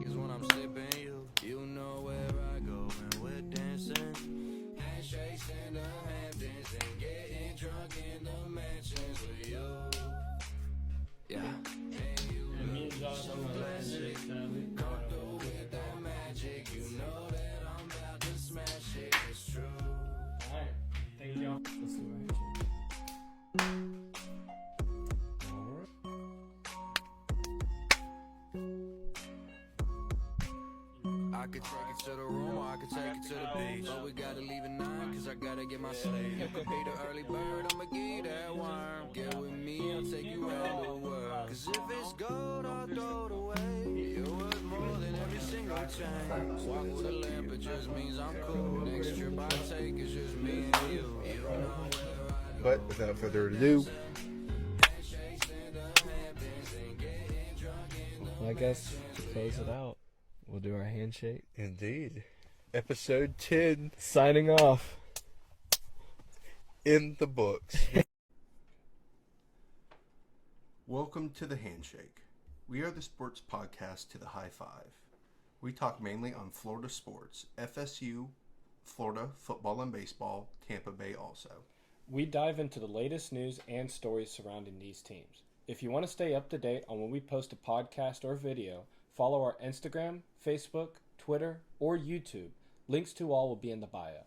is when I'm sipping you. You know where I go when we're dancing. Handshakes in the Hamptons and getting drunk in the mansions with you. Yeah. And me and Josh on my Handshake family. Come through with that magic. You know that I'm about to smash it. It's true. Alright. Thank y'all. Let's do our handshake. I could take it to the room or I could take it to the beach. But we gotta leave at 9 cause I gotta get my sleep. You could be the early bird, I'ma give you that worm. Get with me, I'll take you around the world. Cause if it's gold, I'll throw it away. You're worth more than every single chain. Walk with a lamp, it just means I'm cool. Next trip I take is just me and you. You know where I go. But without further ado, Well, I guess to close it out, we'll do our handshake. indeed, episode 10 Signing off. in the books. Welcome to the Handshake. We are the sports podcast to the high five. We talk mainly on Florida sports, FSU, Florida, football and baseball, Tampa Bay also. We dive into the latest news and stories surrounding these teams. If you want to stay up to date on when we post a podcast or video, follow our Instagram, Facebook, Twitter, or YouTube. Links to all will be in the bio.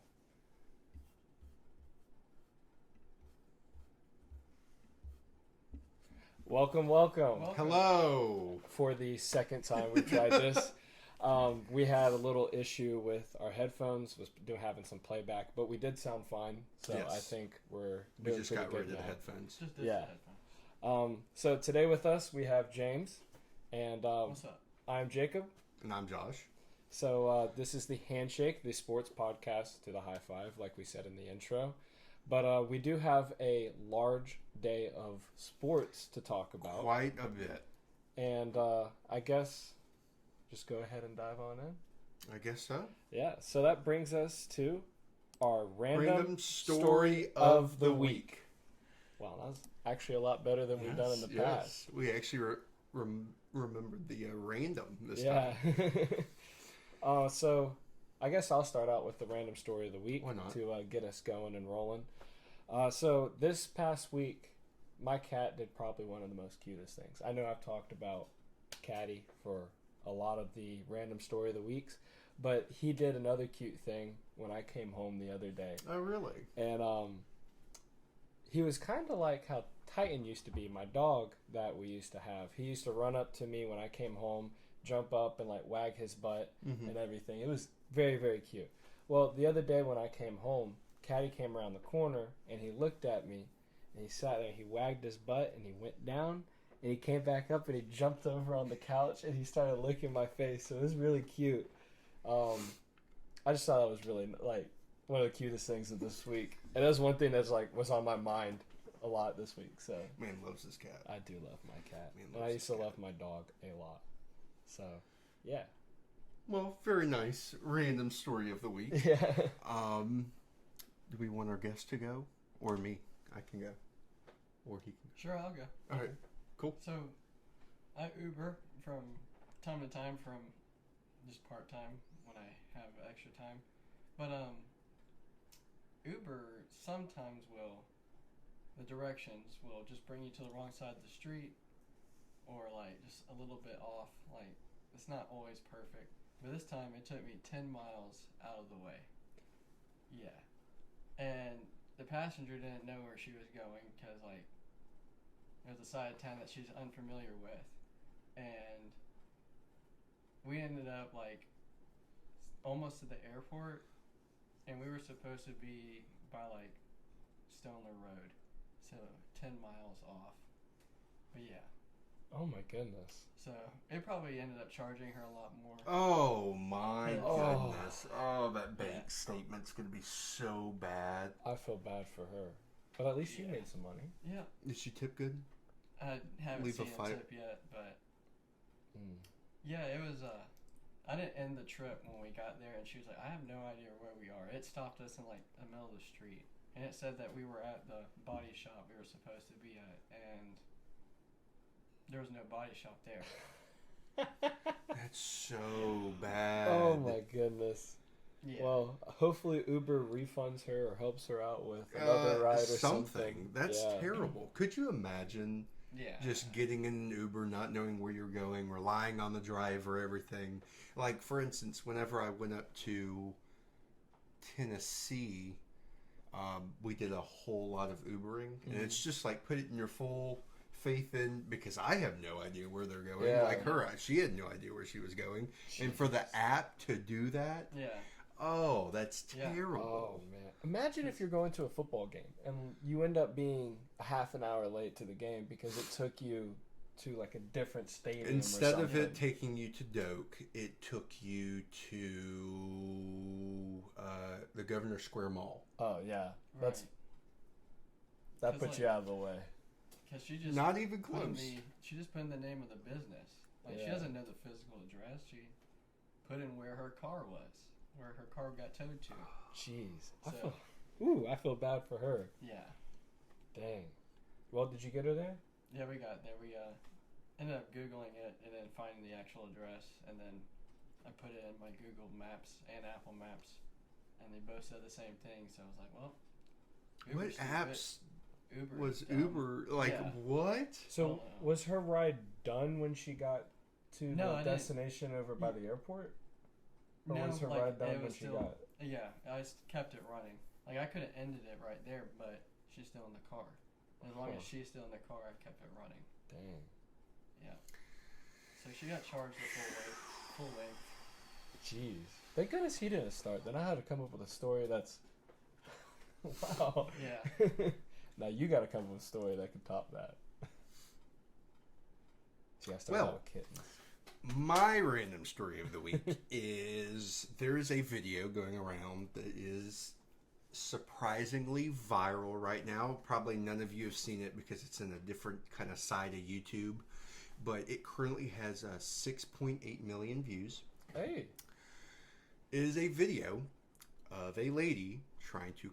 Welcome. Hello. For the second time we tried this. We had a little issue with our headphones, was having some playback, but we did sound fine. So Yes. I think we're We doing just pretty got good rid of the now. headphones. Yeah. So today with us we have James, and What's up? I'm Jacob. And I'm Josh. So this is the Handshake, the sports podcast to the high five, like we said in the intro. But we do have a large day of sports to talk about. Quite a bit. And I guess just go ahead and dive on in. I guess so. Yeah, so that brings us to our random story of the week. Wow, that was actually a lot better than we've done in the past. We actually remembered the random this Yeah. time. So I guess I'll start out with the random story of the week. Why not? To get us going and rolling. So this past week, my cat did probably one of the most cutest things. I know I've talked about Caddy for a lot of the random story of the weeks, but he did another cute thing when I came home the other day. Oh, really? And he was kind of like how Titan used to be, my dog that we used to have. He used to run up to me when I came home, jump up and like wag his butt and everything. It was very, very cute. Well, the other day when I came home, Caddy came around the corner and he looked at me and he sat there, he wagged his butt and he went down and he came back up and he jumped over on the couch and he started licking my face. So it was really cute. I just thought that was really like one of the cutest things of this week. And that was one thing that's like was on my mind a lot this week. So Man loves his cat. I do love my cat. Man And I loves used to his cat. love my dog a lot. So yeah. Well, very nice. Random story of the week. Yeah. Do we want our guest to go? Or me? I can go. Or he can Sure, I'll go. go. Alright, cool. So, I Uber from time to time, from just part time when I have extra time. But Uber sometimes the directions will just bring you to the wrong side of the street, or like just a little bit off. Like it's not always perfect. But this time it took me 10 miles out of the way. Yeah. And the passenger didn't know where she was going because, like, it was a side of town that she's unfamiliar with. And we ended up, like, almost to the airport. And we were supposed to be by, like, Stoner Road. So 10 miles off. But yeah. Oh my goodness. So it probably ended up charging her a lot more. Oh my Oh. goodness. Oh, that bank statement's going to be so bad. I feel bad for her. But at least she made some money. Yeah. Did she tip good? I haven't Leave a seen a fire- tip yet, but yeah, it was. I didn't end the trip when we got there, and she was like, "I have no idea where we are." It stopped us in like the middle of the street, and it said that we were at the body shop we were supposed to be at, and there was no body shop there. That's so bad. Oh my goodness. Yeah. Well, hopefully Uber refunds her or helps her out with another ride or something. That's Yeah. terrible. Could you imagine Yeah. just getting in an Uber, not knowing where you're going, relying on the driver, everything? Like, for instance, whenever I went up to Tennessee, we did a whole lot of Ubering. And it's just like, put it in your full faith in, because I have no idea where they're going. Yeah. Like her, she had no idea where she was going. And for the app to do that, Yeah. oh, that's Yeah. terrible. Oh man! Imagine if you're going to a football game and you end up being a half an hour late to the game because it took you to like a different stadium. Instead or of it something. taking you to Doak, it took you to the Governor Square Mall. Oh yeah, Right. that 'Cause, puts like, you out of the way. Because she just Not even put in close. she just put in the name of the business. Like she Yeah. doesn't know the physical address. She put in where her car was, where her car got towed to. Jeez, So- I feel bad for her. Yeah. Dang. Well, did you get her there? Yeah, we got there. We ended up Googling it and then finding the actual address, and then I put it in my Google Maps and Apple Maps, and they both said the same thing. So I was like, well, What Uber's stupid. apps Uber was is dumb. Uber? Like, Yeah. what? So Oh. was her ride done when she got to No, the I didn't. destination over by the airport? Or No, was her like, ride done it when was she still- got? Yeah, kept it running. Like I could have ended it right there, but she's still in the car. As long as Huh. she's still in the car, I kept it running. Dang. Yeah. So she got charged the full length. Jeez. Thank goodness he didn't start. Then I had to come up with a story that's. Wow. Yeah. Now you got to come up with a story that can top that. See, I started Well, out with kittens. My random story of the week is there is a video going around that is surprisingly viral right now. Probably none of you have seen it because it's in a different kind of side of YouTube, but it currently has 6.8 million views. Hey. It is a video of a lady trying to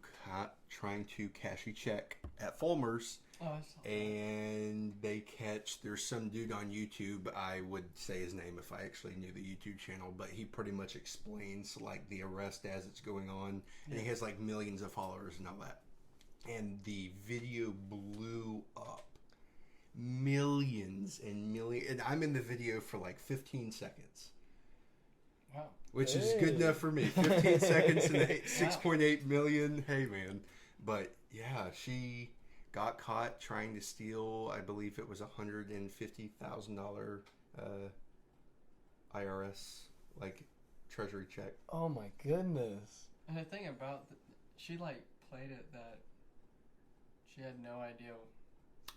cash a check at Fulmer's. Oh, I saw that. And there's some dude on YouTube, I would say his name if I actually knew the YouTube channel, but he pretty much explains like the arrest as it's going on. And he has like millions of followers and all that. And the video blew up. Millions and millions. And I'm in the video for like 15 seconds. Wow. Which is Hey. good enough for me. 15 seconds and 6.8 million. Hey, man. But yeah, she got caught trying to steal, I believe it was $150,000 IRS, like, treasury check. Oh my goodness. And the thing about she like played it that she had no idea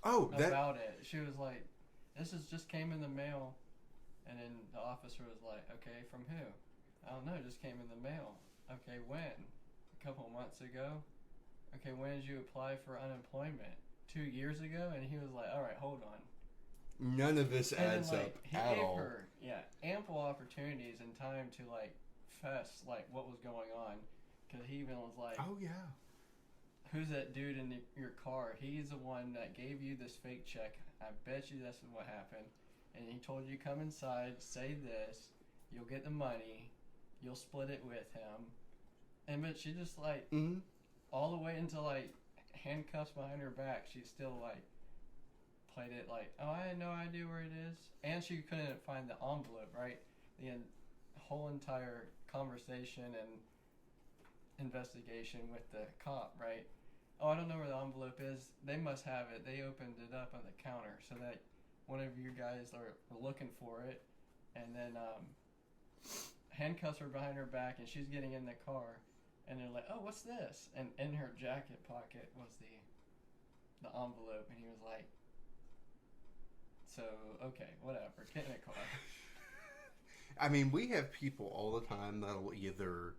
Oh, that. about it. She was like, "This just came in the mail," and then the officer was like, "Okay, from who?" I don't know. It just came in the mail. Okay, when? A couple months ago. Okay, when did you apply for unemployment? 2 years ago? And he was like, "All right, hold on." None of this And then, adds like, up he at gave all. her, ample opportunities and time to like fess like what was going on, because he even was like, Oh, yeah. "Who's that dude in your car? He's the one that gave you this fake check. I bet you that's what happened. And he told you come inside, say this, you'll get the money, you'll split it with him." And but she just like Mm-hmm. all the way into like handcuffs behind her back, she still like played it like, "Oh, I had no idea where it is," and she couldn't find the envelope. Right, the whole entire conversation and investigation with the cop. Right. "Oh, I don't know where the envelope is. They must have it. They opened it up on the counter so that one of you guys are looking for it." And then handcuffs her behind her back, and she's getting in the car, and they're like, "Oh, what's this?" And in her jacket pocket was the envelope, and he was like, "So okay, whatever, get in the car." I mean, we have people all the time that'll either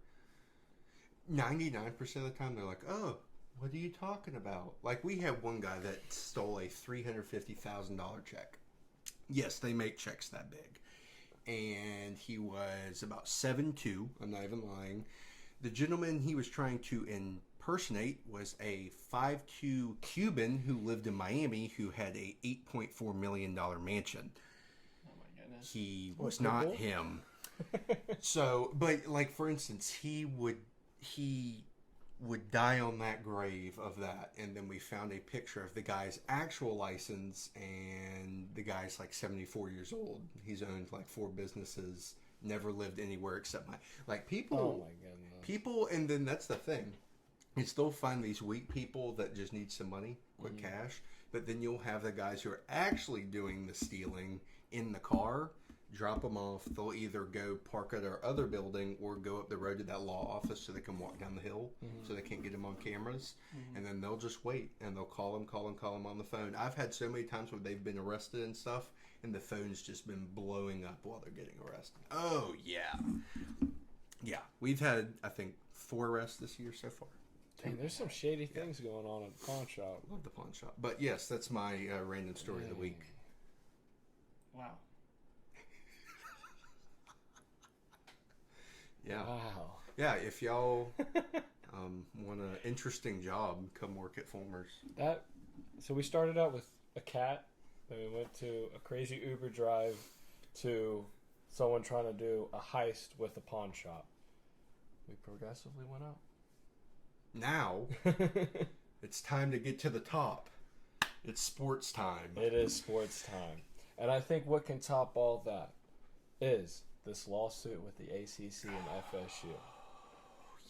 99% of the time they're like, "Oh, what are you talking about?" Like, we have one guy that stole a $350,000 check. Yes, they make checks that big. And he was about 7'2", I'm not even lying. The gentleman he was trying to impersonate was a 5'2" Cuban who lived in Miami who had a $8.4 million mansion. Oh my goodness. he What, was not Pitbull? him. So, but like for instance, he would die on that grave of that, and then we found a picture of the guy's actual license, and the guy's like 74 years old. He's owned like 4 businesses, never lived anywhere except people. Oh my goodness. People, and then that's the thing. You still find these weak people that just need some money, quick cash, but then you'll have the guys who are actually doing the stealing in the car, drop them off. They'll either go park at our other building or go up the road to that law office so they can walk down the hill so they can't get them on cameras. And then they'll just wait and they'll call them on the phone. I've had so many times where they've been arrested and stuff and the phone's just been blowing up while they're getting arrested. Oh, yeah. Yeah. We've had, I think, 4 arrests this year so far. Dang, there's some shady things going on at the pawn shop. Love the pawn shop. But yes, that's my random story of the week. Wow. Yeah. Wow. Yeah, if y'all want an interesting job, come work at Fulmer's. So we started out with a cat, then we went to a crazy Uber drive to someone trying to do a heist with a pawn shop. We progressively went up. Now, it's time to get to the top. It's sports time. It is sports time. And I think what can top all that is this lawsuit with the ACC and FSU.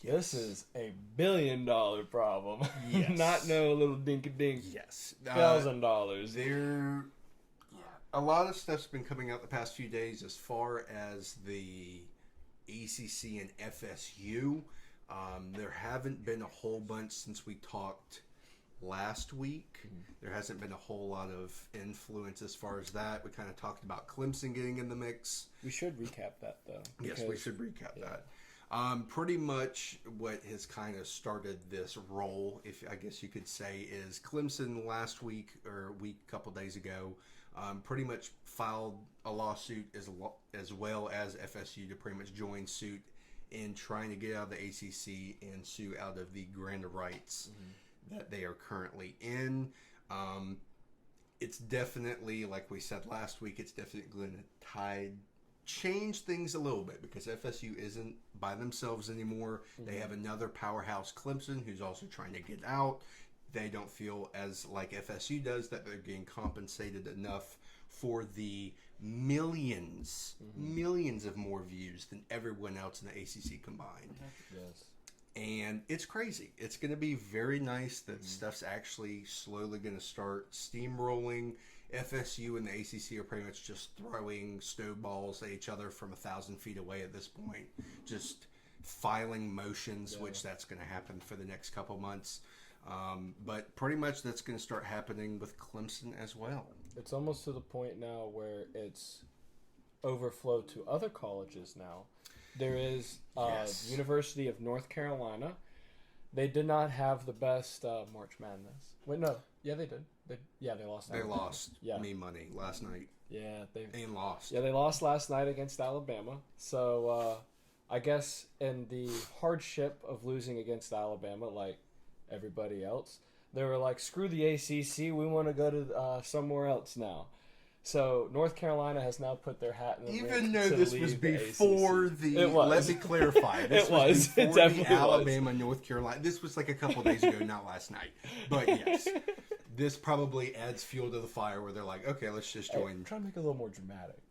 Yes. This is a $1 billion problem. Yes. Not no little dinky-dink Yes. $1,000. A lot of stuff's been coming out the past few days as far as the ACC and FSU. There haven't been a whole bunch since we talked last week. There hasn't been a whole lot of influence as far as that. We kind of talked about Clemson getting in the mix. We should recap that, though. Yes, we should recap that. Pretty much what has kind of started this roll, if I guess you could say, is Clemson last week or a couple days ago pretty much filed a lawsuit as well as FSU to pretty much join suit in trying to get out of the ACC and sue out of the grant of rights that they are currently in. It's definitely, like we said last week, it's definitely going to change things a little bit because FSU isn't by themselves anymore. They have another powerhouse, Clemson, who's also trying to get out. They don't feel as like FSU does that they're getting compensated enough for the millions of more views than everyone else in the ACC combined. Yes. And it's crazy. It's going to be very nice that stuff's actually slowly going to start steamrolling. FSU and the ACC are pretty much just throwing snowballs at each other from 1,000 feet away at this point. Just filing motions, which that's going to happen for the next couple months. But pretty much that's going to start happening with Clemson as well. It's almost to the point now where it's overflowed to other colleges now. There is University of North Carolina. They did not have the best March Madness. Wait, no. Yeah, they did. They lost. They Alabama. lost me money last night. Yeah, they lost. Yeah, they lost last night against Alabama. So I guess in the hardship of losing against Alabama, like everybody else, they were like, screw the ACC, we want to go to somewhere else now. So North Carolina has now put their hat in the ring. Even though this was before It was. let me clarify. This was before It definitely the Alabama, North Carolina. This was like a couple days ago, not last night. But yes, this probably adds fuel to the fire where they're like, okay, let's just join. Hey, try to make it a little more dramatic.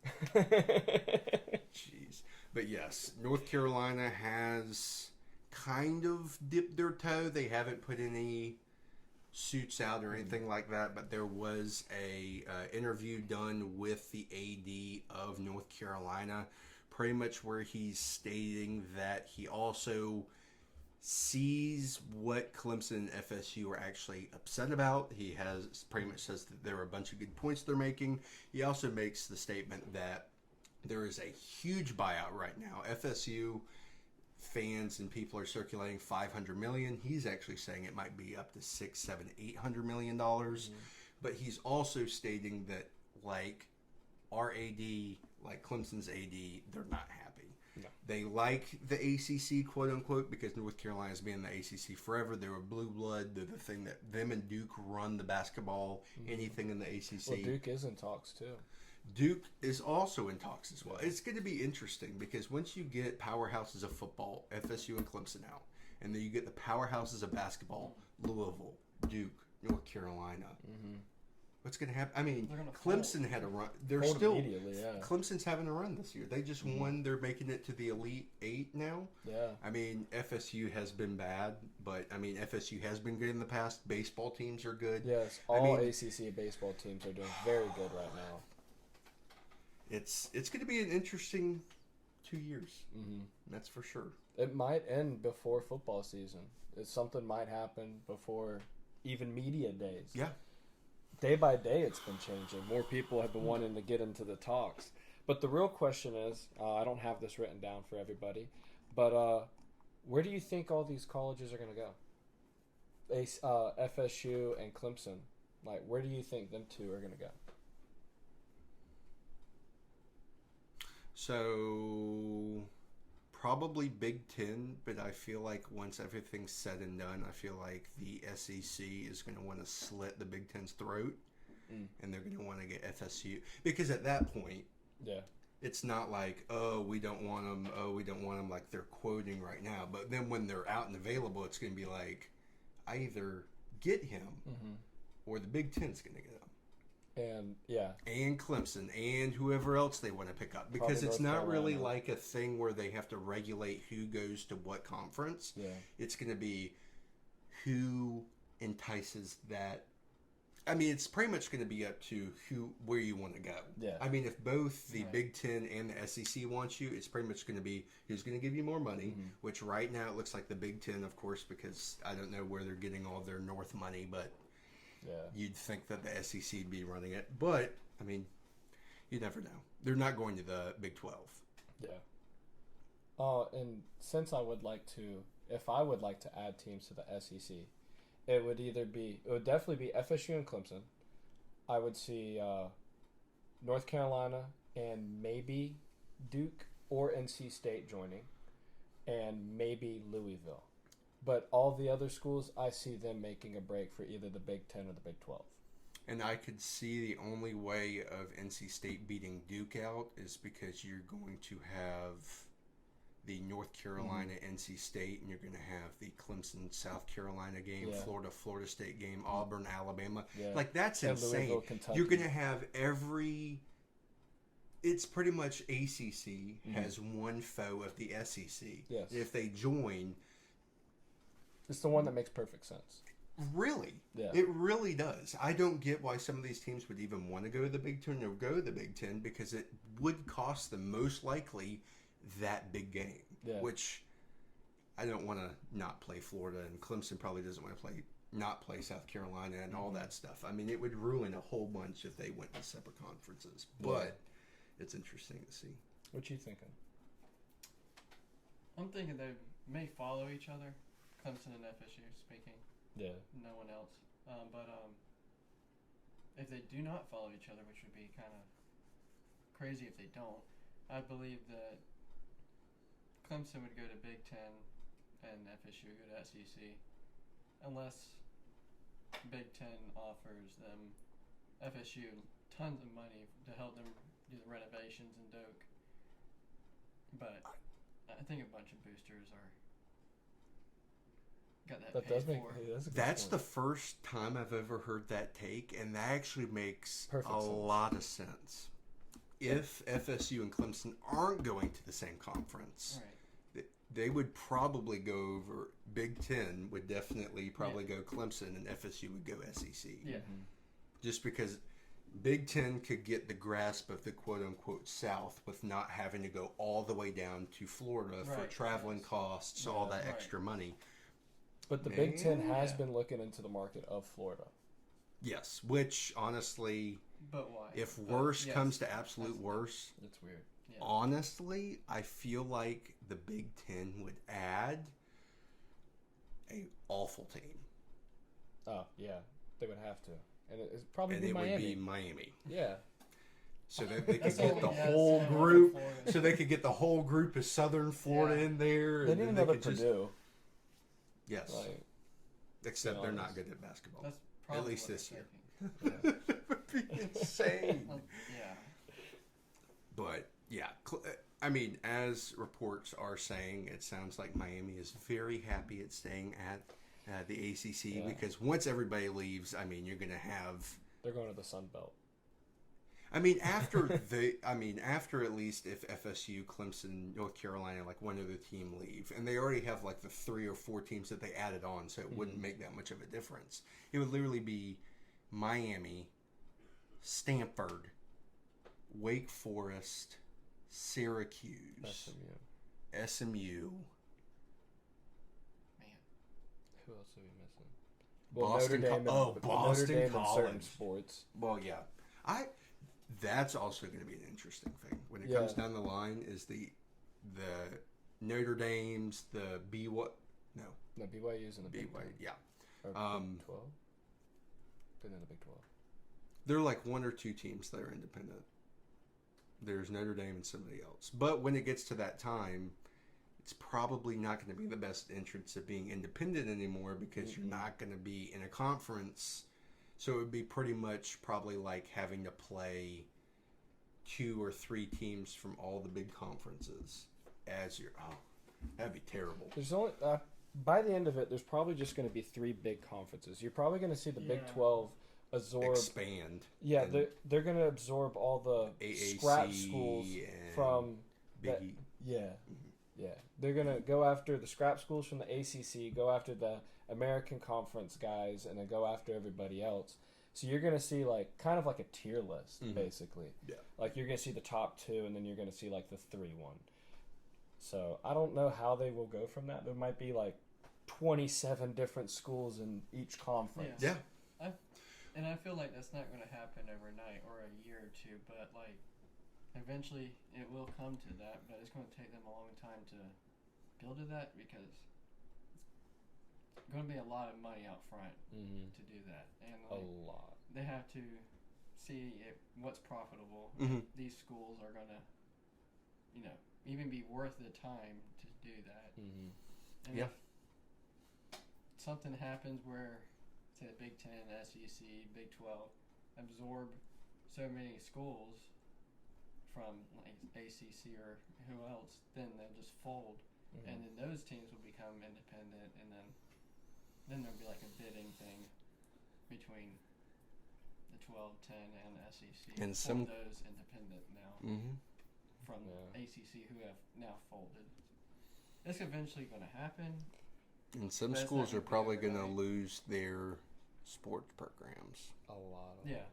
Jeez. But yes, North Carolina has kind of dipped their toe. They haven't put any suits out or anything like that, but there was a interview done with the AD of North Carolina, pretty much where he's stating that he also sees what Clemson and FSU are actually upset about. He has pretty much says that there are a bunch of good points they're making. He also makes the statement that there is a huge buyout right now. FSU fans and people are circulating $500 million. He's actually saying it might be up to $600, $700, $800 million. But he's also stating that like our AD, like Clemson's AD, they're not happy. No. They like the ACC, quote unquote, because North Carolina's been in the ACC forever. They were blue blood. They're the thing that them and Duke run the basketball, anything in the ACC. Well, Duke is in talks too. Duke is also in talks as well. It's going to be interesting because once you get powerhouses of football, FSU and Clemson out, and then you get the powerhouses of basketball, Louisville, Duke, North Carolina. Mm-hmm. What's going to happen? I mean, Clemson had a run. They're still Clemson's having a run this year. They just won. They're making it to the Elite Eight now. Yeah. I mean, FSU has been bad, but I mean, FSU has been good in the past. Baseball teams are good. Yes, all ACC baseball teams are doing very good right now. It's going to be an interesting 2 years. Mm-hmm. That's for sure. It might end before football season. Something might happen before even media days. Yeah. Day by day, it's been changing. More people have been wanting to get into the talks. But the real question is, I don't have this written down for everybody, but where do you think all these colleges are going to go? FSU and Clemson. Like, where do you think them two are going to go? So, probably Big Ten, but I feel like once everything's said and done, I feel like the SEC is going to want to slit the Big Ten's throat, and they're going to want to get FSU. Because at that point, it's not like, oh, we don't want them like they're quoting right now. But then when they're out and available, it's going to be like, I either get him or the Big Ten's going to get him. And Clemson and whoever else they want to pick up, because Probably it's North not really Carolina. like a thing where they have to regulate who goes to what conference. It's going to be who entices that. I mean, it's pretty much going to be up to where you want to go. I mean, if both the Big Ten and the SEC want you, it's pretty much going to be who's going to give you more money, which right now it looks like the Big Ten, of course, because I don't know where they're getting all their North money, but you'd think that the SEC would be running it. But, I mean, you never know. They're not going to the Big 12. And since if I would like to add teams to the SEC, it would definitely be FSU and Clemson. I would see North Carolina and maybe Duke or NC State joining, and maybe Louisville. But all the other schools, I see them making a break for either the Big 10 or the Big 12. And I could see the only way of NC State beating Duke out is because you're going to have the North Carolina NC State, and you're going to have the Clemson South Carolina game, Florida State game, Auburn Alabama. Like, that's insane. You're going to have it's pretty much ACC has one foe of the SEC. If they join, it's the one that makes perfect sense. Really? It really does. I don't get why some of these teams would even want to go to the Big Ten or go to the Big Ten, because it would cost them most likely that big game, which I don't want to not play Florida, and Clemson probably doesn't want to not play South Carolina and all that stuff. I mean, it would ruin a whole bunch if they went to separate conferences, but it's interesting to see. What you thinking? I'm thinking they may follow each other, Clemson and FSU speaking. No one else. But if they do not follow each other, which would be kind of crazy if they don't, I believe that Clemson would go to Big Ten and FSU would go to SEC, unless Big Ten offers them FSU tons of money to help them do the renovations in Doak. But I think a bunch of boosters got that paid for. That's the first time I've ever heard that take, and that actually makes a lot of sense. If FSU and Clemson aren't going to the same conference, they would probably go over. Big Ten would definitely probably go Clemson, and FSU would go SEC. Just because Big Ten could get the grasp of the quote-unquote South with not having to go all the way down to Florida for traveling costs, all that extra money. But the Big Ten has been looking into the market of Florida. Yes, which honestly, but why? If worse comes to absolute worse, it's weird. Honestly, I feel like the Big Ten would add a awful team. Oh yeah, they would have to, and it's probably Miami. Would be Miami. Yeah. So that they could get the whole group. So they could get the whole group of Southern Florida in there. They need another Purdue. Yes. Except they're not good at basketball. That's at least this year. Yeah. That would be insane. I mean, as reports are saying, it sounds like Miami is very happy at staying at the ACC because once everybody leaves, I mean, you're going to have... They're going to the Sun Belt. I mean, after at least if FSU, Clemson, North Carolina, like one other team leave, and they already have like the 3 or 4 teams that they added on, so it wouldn't make that much of a difference. It would literally be Miami, Stanford, Wake Forest, Syracuse, SMU. Man. Who else are we missing? Boston Notre Dame. Boston Notre Dame College. in certain sports. Well, yeah. That's also going to be an interesting thing when it comes down the line. Is the Notre Dame's, the BYU's in the Big 10. Yeah. Or Big 12. Been in the Big 12. There are like 1 or 2 teams that are independent. There's Notre Dame and somebody else. But when it gets to that time, it's probably not going to be the best entrance of being independent anymore because you're not going to be in a conference. So it would be pretty much probably like having to play 2 or 3 teams from all the big conferences as your... Oh, that'd be terrible. There's only... by the end of it, there's probably just going to be 3 big conferences. You're probably going to see the Big 12 absorb... Expand. Yeah, they're going to absorb all the AAC scrap schools from... Big E. Yeah. Yeah. They're going to go after the scrap schools from the ACC, go after the American Conference guys, and then go after everybody else. So you're going to see like kind of like a tier list, basically. Yeah. Like you're going to see the top 2, and then you're going to see like the 3-1. So I don't know how they will go from that. There might be like 27 different schools in each conference. Yeah. And I feel like that's not going to happen overnight or a year or 2, but like eventually it will come to that, but it's going to take them a long time to build to that because it's going to be a lot of money out front to do that. And like, A lot. they have to see what's profitable. Mhm. These schools are going to, even be worth the time to do that. And if something happens where, say, the Big 10, SEC, Big 12 absorb so many schools from like ACC or who else, then they'll just fold, and then those teams will become independent, and then there'll be like a bidding thing between the 12, 10, and SEC And for some those independent now from ACC who have now folded. It's eventually going to happen. And some But it's schools not are gonna be probably going to overnight. lose their sports programs. A lot of Yeah.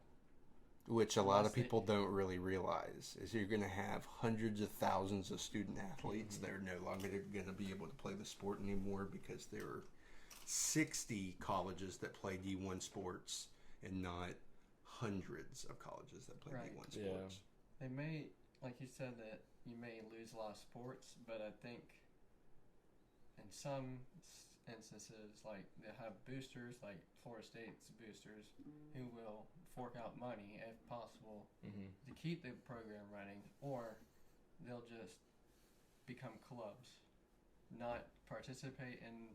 Which a lot of Unless they- people don't really realize is you're going to have hundreds of thousands of student athletes that are no longer going to be able to play the sport anymore because there are 60 colleges that play D1 sports and not hundreds of colleges that play Right. D1 Yeah. sports. They may, like you said, that you may lose a lot of sports, but I think in some instances, like they have boosters, like Florida State's boosters, who will fork out money if possible to keep the program running, or they'll just become clubs, not participate in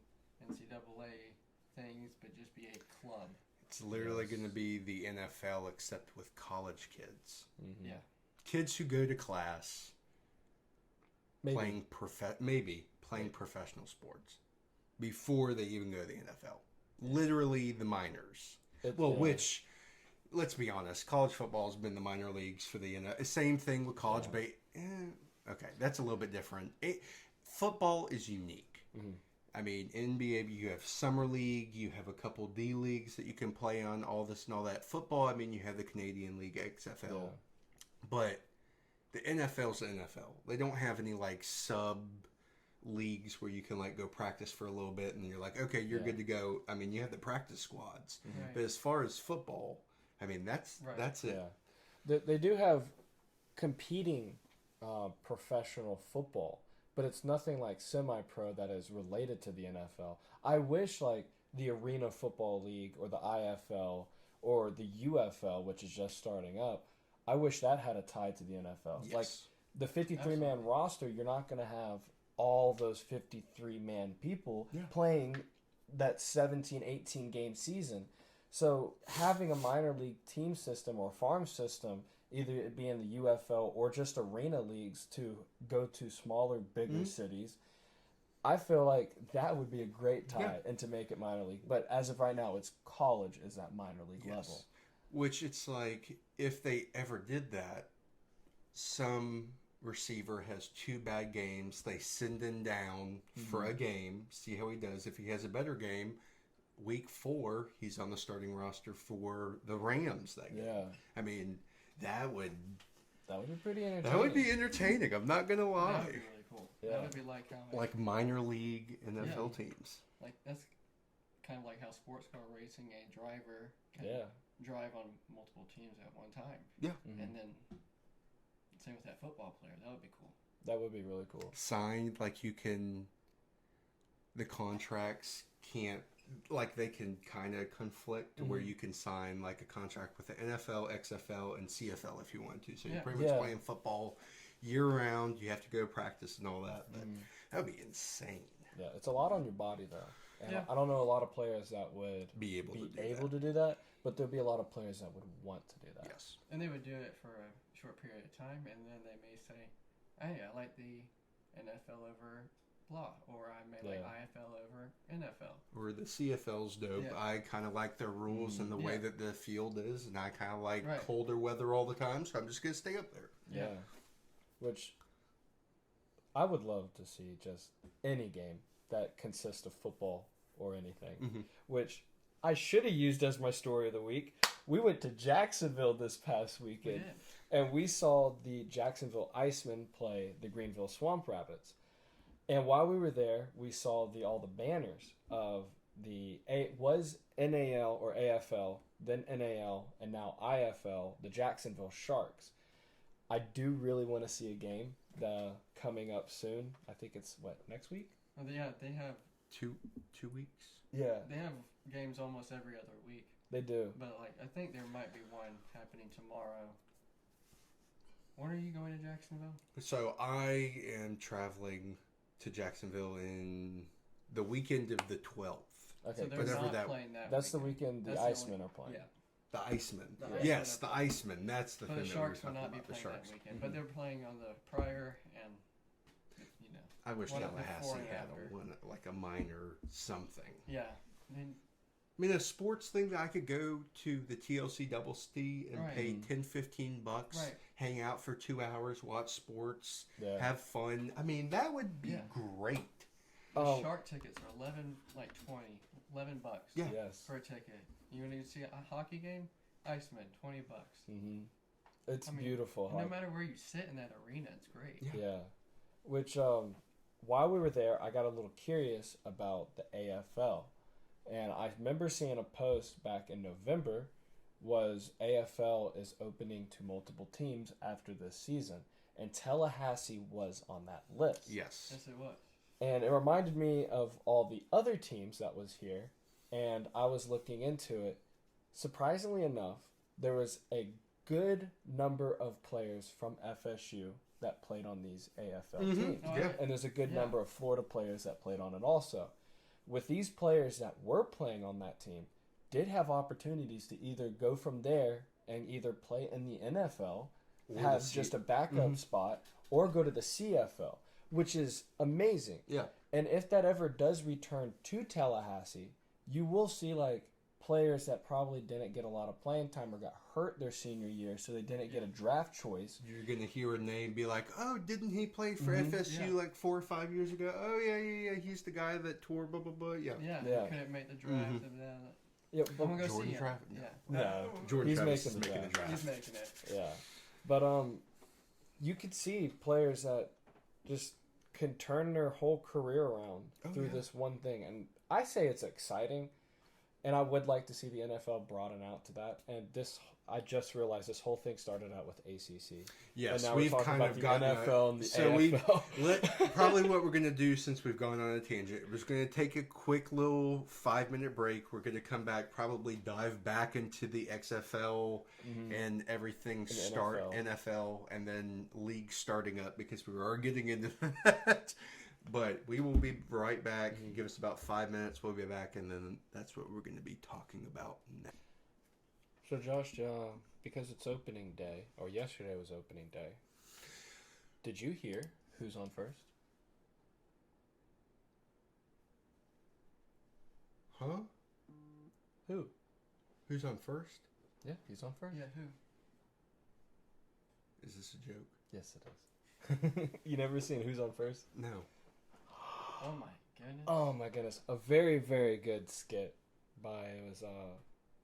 NCAA things, but just be a club. It's literally going to be the NFL except with college kids. Yeah. Kids who go to class Maybe. playing professional sports before they even go to the NFL. Literally the minors. Which, let's be honest, college football has been the minor leagues for the NFL. Same thing with college okay, that's a little bit different. Football is unique. I mean, NBA, you have summer league, you have a couple D leagues that you can play on, all this and all that. Football, I mean, you have the Canadian League, XFL. But the NFL's the NFL. They don't have any like sub leagues where you can like go practice for a little bit and you're like, okay, you're good to go. I mean, you have the practice squads. Right. But as far as football, I mean, that's it. They do have competing professional football, but it's nothing like semi-pro that is related to the NFL. I wish like the Arena Football League or the IFL or the UFL, which is just starting up, I wish that had a tie to the NFL. Yes. Like the 53-man roster, you're not going to have all those 53-man people playing that 17, 18 game season. So having a minor league team system or farm system, either it be in the UFL or just arena leagues to go to smaller, bigger cities, I feel like that would be a great tie and to make it minor league. But as of right now, it's college is that minor league level. Which it's like, if they ever did that, some receiver has 2 bad games, they send him down for a game, see how he does. If he has a better game, week 4, he's on the starting roster for the Rams that game. Yeah. I mean, that would be pretty entertaining. That would be entertaining. I'm not gonna lie. That would be really cool. Yeah. That would be like how Like minor league NFL teams. like that's kind of like how sports car racing, a driver can drive on multiple teams at one time. Yeah. And then same with that football player. That would be cool. That would be really cool. Signed, like you can. The contracts can't. Like they can kind of conflict to where you can sign like a contract with the NFL, XFL, and CFL if you want to. So you're pretty much playing football year round. You have to go practice and all that. But that would be insane. Yeah, it's a lot on your body though. And I don't know a lot of players that would Be able to do that, but there'd be a lot of players that would want to do that. Yes. And they would do it for a short period of time, and then they may say, "Hey, I like the NFL over blah," or "I may like IFL over NFL." Or the CFL's dope. Yeah. I kind of like their rules and the way that the field is, and I kind of like Right. colder weather all the time, so I'm just gonna stay up there. Yeah. Which I would love to see just any game that consists of football or anything. Which I should have used as my story of the week. We went to Jacksonville this past weekend, and we saw the Jacksonville Icemen play the Greenville Swamp Rabbits. And while we were there, we saw all the banners of was NAL or AFL, then NAL, and now IFL, the Jacksonville Sharks. I do really want to see a game coming up soon. I think it's next week? Well, yeah, they have 2 weeks. Yeah, they have games almost every other week. they do. But like, I think there might be one happening tomorrow. When are you going to Jacksonville? So I am traveling to Jacksonville in the weekend of the 12th. Okay, So they're whatever not that- playing that. that's the weekend. weekend the That's the Icemen only- are playing. Yeah, The Icemen. The Yes, Icemen the are- Icemen. That's the but thing the that Sharks we will were not talking be about. The playing Sharks. that weekend. But they're playing on the prior and I wish One before Tallahassee and had after. like a minor something. yeah. I mean, I mean, a sports thing that I could go to the TLC Double C and Right. pay $10-15, Right. hang out for 2 hours, watch sports, Yeah. have fun. I mean, that would be Yeah. great. the Oh. Shark tickets are $11 Yeah. Yes. for a ticket. You need to see a hockey game? Iceman, $20. It's I mean, beautiful. And no matter where you sit in that arena, it's great. Yeah. Which, while we were there, I got a little curious about the AFL. And I remember seeing a post back in November was AFL is opening to multiple teams after this season. And Tallahassee was on that list. Yes. Yes, it was. And it reminded me of all the other teams that was here. And I was looking into it. Surprisingly enough, there was a good number of players from FSU that played on these AFL teams. Oh, Yeah. And there's a good Yeah. number of Florida players that played on it also. With these players that were playing on that team, did have opportunities to either go from there and either play in the NFL, Or have the just a backup spot, or go to the CFL, which is amazing. Yeah. And if that ever does return to Tallahassee, you will see like players that probably didn't get a lot of playing time or got hurt their senior year, so they didn't get a draft choice. You're going to hear a name be like, oh, didn't he play for FSU Yeah. like 4 or 5 years ago? Oh, yeah. He's the guy that tore blah, blah, blah. Yeah. Yeah, Yeah. he couldn't make the draft of that. Yeah, I'm but gonna go Jordan see him. Travis? Yeah, no, Jordan he's Travis is making the making draft. he's making it. Yeah, but you could see players that just can turn their whole career around through this one thing, and I say it's exciting, and I would like to see the NFL broaden out to that. And I just realized this whole thing started out with ACC. Yes, and now we've we're talking kind about of the gotten NFL and the so AFL. probably what we're going to do since we've gone on a tangent, we're just going to take a quick little 5-minute break. We're going to come back, probably dive back into the XFL and everything start NFL and then league starting up because we are getting into that. But we will be right back. Give us about 5 minutes. We'll be back, and then that's what we're going to be talking about next. So Josh, because it's opening day, or yesterday was opening day, did you hear who's on first? Huh? Who? Who's on first? Yeah, he's on first. Yeah, who? Is this a joke? Yes, it is. You never seen Who's on First? No. Oh my goodness. Oh my goodness, a very very good skit by it was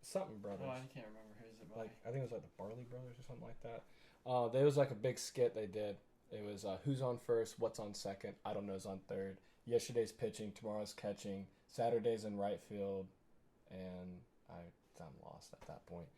something brothers. Oh, I can't remember who's it by. Like I think it was like the Barley Brothers or something like that. There was like a big skit they did. It was who's on first, what's on second, I don't know's on third. Yesterday's pitching, tomorrow's catching, Saturday's in right field, and I'm lost at that point.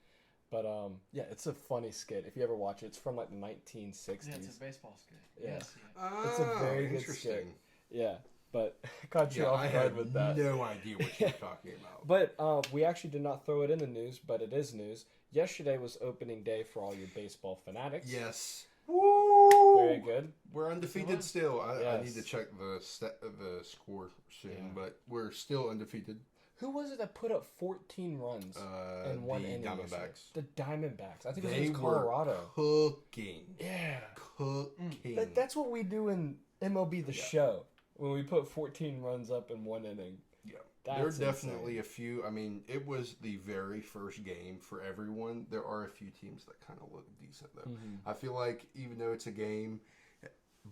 But yeah, it's a funny skit. If you ever watch it, it's from like the 1960s. Yeah, it's a baseball skit. Yeah. Yes. Yeah. It's a very good skit. Yeah, but caught you off guard with that. No idea what you're talking about. But we actually did not throw it in the news, but it is news. Yesterday was opening day for all your baseball fanatics. Yes. Woo! Very good. We're undefeated still. I Yes. need to check the score soon, Yeah. but we're still undefeated. Who was it that put up 14 runs in one The inning? yesterday? Diamondbacks. The Diamondbacks. I think They it was Colorado. were cooking. Yeah. Cooking. That's what we do in MLB The Show. When we put 14 runs up in one inning. Yeah. That's There are definitely insane. a few. I mean, it was the very first game for everyone. There are a few teams that kind of look decent, though. Mm-hmm. I feel like even though it's a game,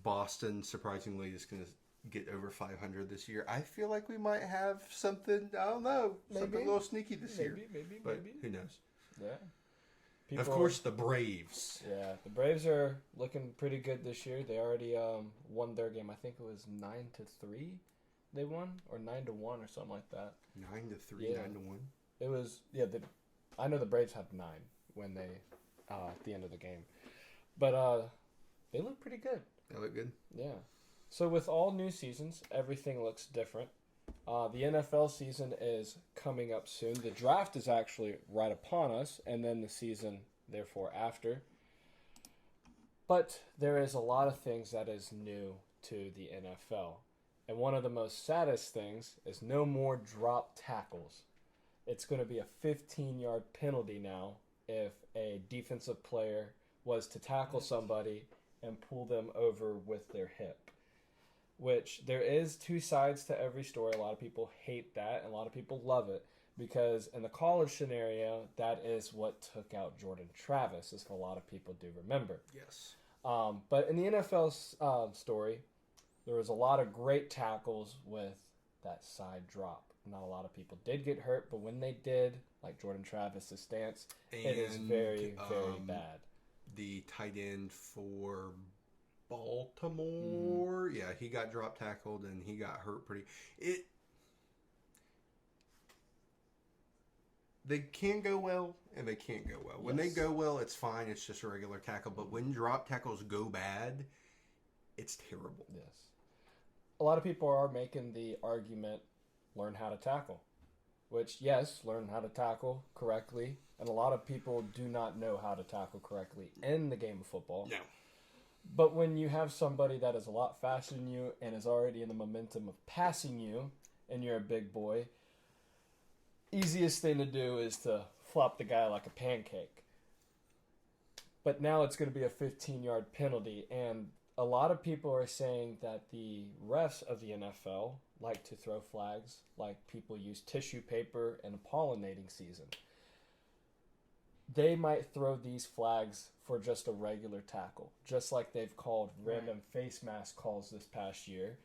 Boston surprisingly is going to get over 500 this year. I feel like we might have something, I don't know, something Maybe. a little sneaky this year. Maybe. But who knows? Yeah. Of course, the Braves. Yeah, the Braves are looking pretty good this year. They already won their game. I think it was 9-3. They won, or 9-1, or something like that. 9-3, Yeah. 9-1. It was I know the Braves had 9 when they at the end of the game, but they look pretty good. They look good. Yeah. So with all new seasons, everything looks different. The NFL season is coming up soon. The draft is actually right upon us, and then the season, therefore, after. But there is a lot of things that is new to the NFL. And one of the most saddest things is no more drop tackles. It's going to be a 15-yard penalty now if a defensive player was to tackle somebody and pull them over with their hip. Which there is two sides to every story. A lot of people hate that, and a lot of people love it. Because in the college scenario, that is what took out Jordan Travis, as a lot of people do remember. Yes. But in the NFL story, there was a lot of great tackles with that side drop. Not a lot of people did get hurt, but when they did, like Jordan Travis' stance, it is very, very bad. The tight end for Baltimore, yeah, he got drop tackled and he got hurt pretty. They can go well and they can't go well. When they go well, it's fine. It's just a regular tackle. But when drop tackles go bad, it's terrible. Yes. A lot of people are making the argument, learn how to tackle. Which, yes, learn how to tackle correctly. And a lot of people do not know how to tackle correctly in the game of football. No. But when you have somebody that is a lot faster than you and is already in the momentum of passing you, and you're a big boy, easiest thing to do is to flop the guy like a pancake. But now it's going to be a 15-yard penalty, and a lot of people are saying that the refs of the NFL like to throw flags like people use tissue paper in a pollinating season. They might throw these flags for just a regular tackle, just like they've called random face mask calls this past year.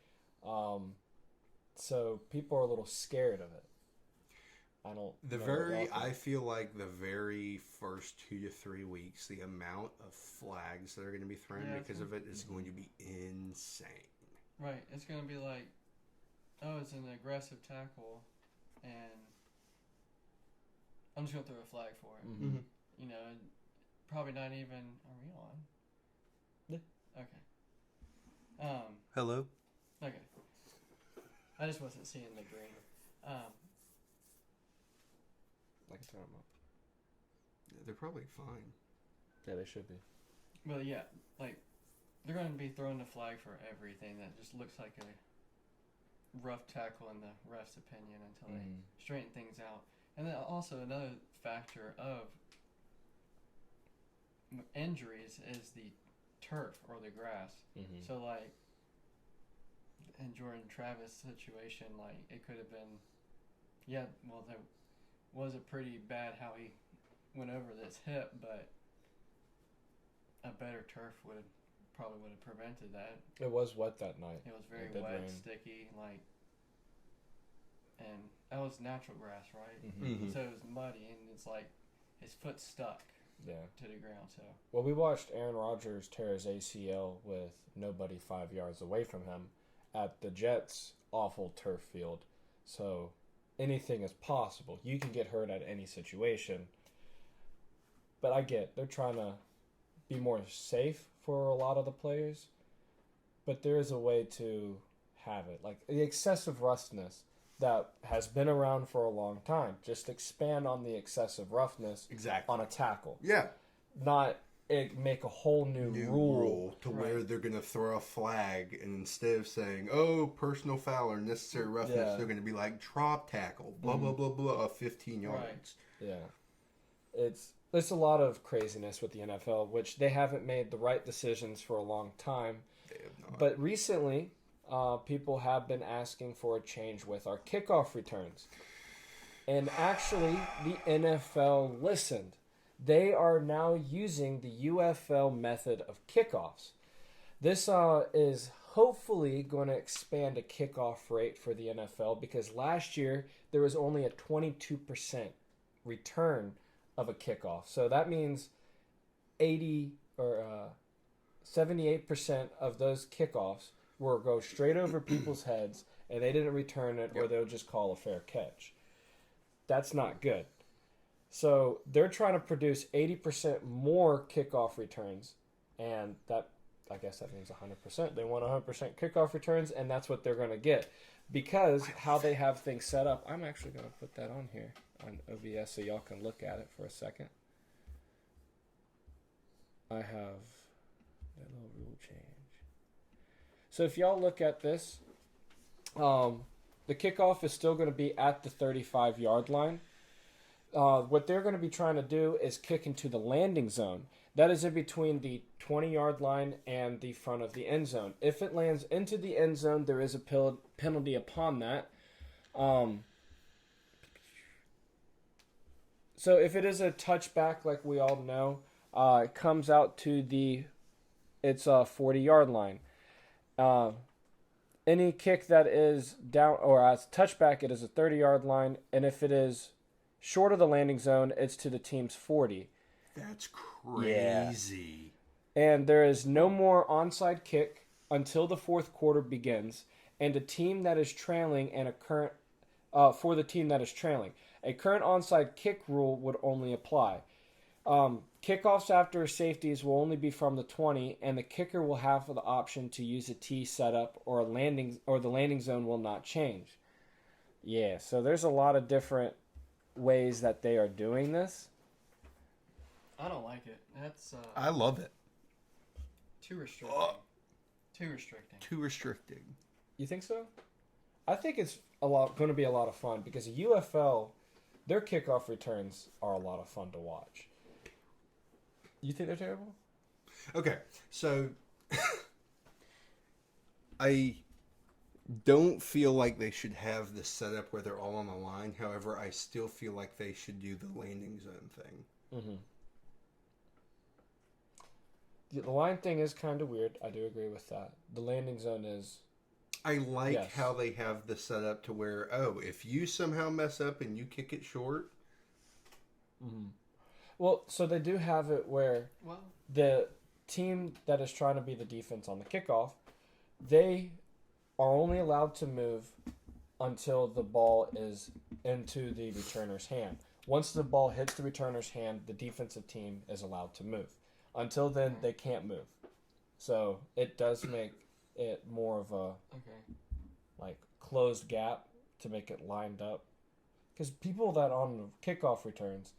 So people are a little scared of it. I feel like the very first 2 to 3 weeks, the amount of flags that are going to be thrown because of it is going to be insane. Right. It's going to be like, oh, it's an aggressive tackle, and I'm just going to throw a flag for it. Mm-hmm. You know, and probably not even. Are we on? Yeah. Okay. Hello? Okay. I just wasn't seeing the green. I can turn them up. They're probably fine. Yeah, they should be. Well, yeah, like, they're going to be throwing the flag for everything that just looks like a rough tackle in the ref's opinion until they straighten things out. And then also another factor of injuries is the turf or the grass. Mm-hmm. So like in Jordan Travis situation, like it could have been, that wasn't pretty bad how he went over this hip, but a better turf probably would have prevented that. It was wet that night. It was very did wet, rain. sticky, and that was natural grass, right? Mm-hmm. Mm-hmm. So it was muddy, and it's like his foot stuck Yeah. to the ground. So Well, we watched Aaron Rodgers tear his ACL with nobody 5 yards away from him at the Jets' awful turf field. So anything is possible. You can get hurt at any situation. But I get they're trying to be more safe for a lot of the players. But there is a way to have it. Like the excessive roughness that has been around for a long time. Just expand on the excessive roughness Exactly. on a tackle. Yeah. Not make a whole new rule. To where they're going to throw a flag, and instead of saying, oh, personal foul or necessary roughness, Yeah. they're going to be like drop tackle, blah, blah, blah, blah, 15 yards. Yeah. It's a lot of craziness with the NFL, which they haven't made the right decisions for a long time. They have not. But recently, people have been asking for a change with our kickoff returns. And actually, the NFL listened. They are now using the UFL method of kickoffs. This is hopefully going to expand a kickoff rate for the NFL because last year there was only a 22% return of a kickoff. So that means 80 or 78% of those kickoffs will go straight over people's heads and they didn't return it or they'll just call a fair catch. That's not good. So they're trying to produce 80% more kickoff returns, and that, I guess that means 100%. They want 100% kickoff returns, and that's what they're going to get. Because how they have things set up, I'm actually going to put that on here on OBS so y'all can look at it for a second. I have that little rule change. So if y'all look at this, the kickoff is still going to be at the 35-yard line. What they're going to be trying to do is kick into the landing zone. That is in between the 20-yard line and the front of the end zone. If it lands into the end zone, there is a penalty upon that. So if it is a touchback, like we all know, it comes out to it's a 40-yard line. Any kick that is down, or as a touchback, it is a 30-yard line. And if it is short of the landing zone, it's to the team's 40. That's crazy. Yeah. And there is no more onside kick until the fourth quarter begins, and a team that is trailing and a current for the team that is trailing, a current onside kick rule would only apply. Kickoffs after safeties will only be from the 20, and the kicker will have the option to use a tee setup or the landing zone will not change. Yeah, so there's a lot of different ways that they are doing this. I don't like it. That's I love it. too restricting. Too restricting. Too restricting. You think so? I think it's going to be a lot of fun because the UFL, their kickoff returns are a lot of fun to watch. You think they're terrible? Okay, so I don't feel like they should have this setup where they're all on the line. However, I still feel like they should do the landing zone thing. Mm-hmm. The line thing is kind of weird. I do agree with that. The landing zone is... I like Yes. how they have the setup to where, if you somehow mess up and you kick it short... Mm-hmm. Well, so they do have it where the team that is trying to be the defense on the kickoff, they are only allowed to move until the ball is into the returner's hand. Once the ball hits the returner's hand, the defensive team is allowed to move. Until then, they can't move. So it does make it more of a closed gap to make it lined up. Because people that on the kickoff returns,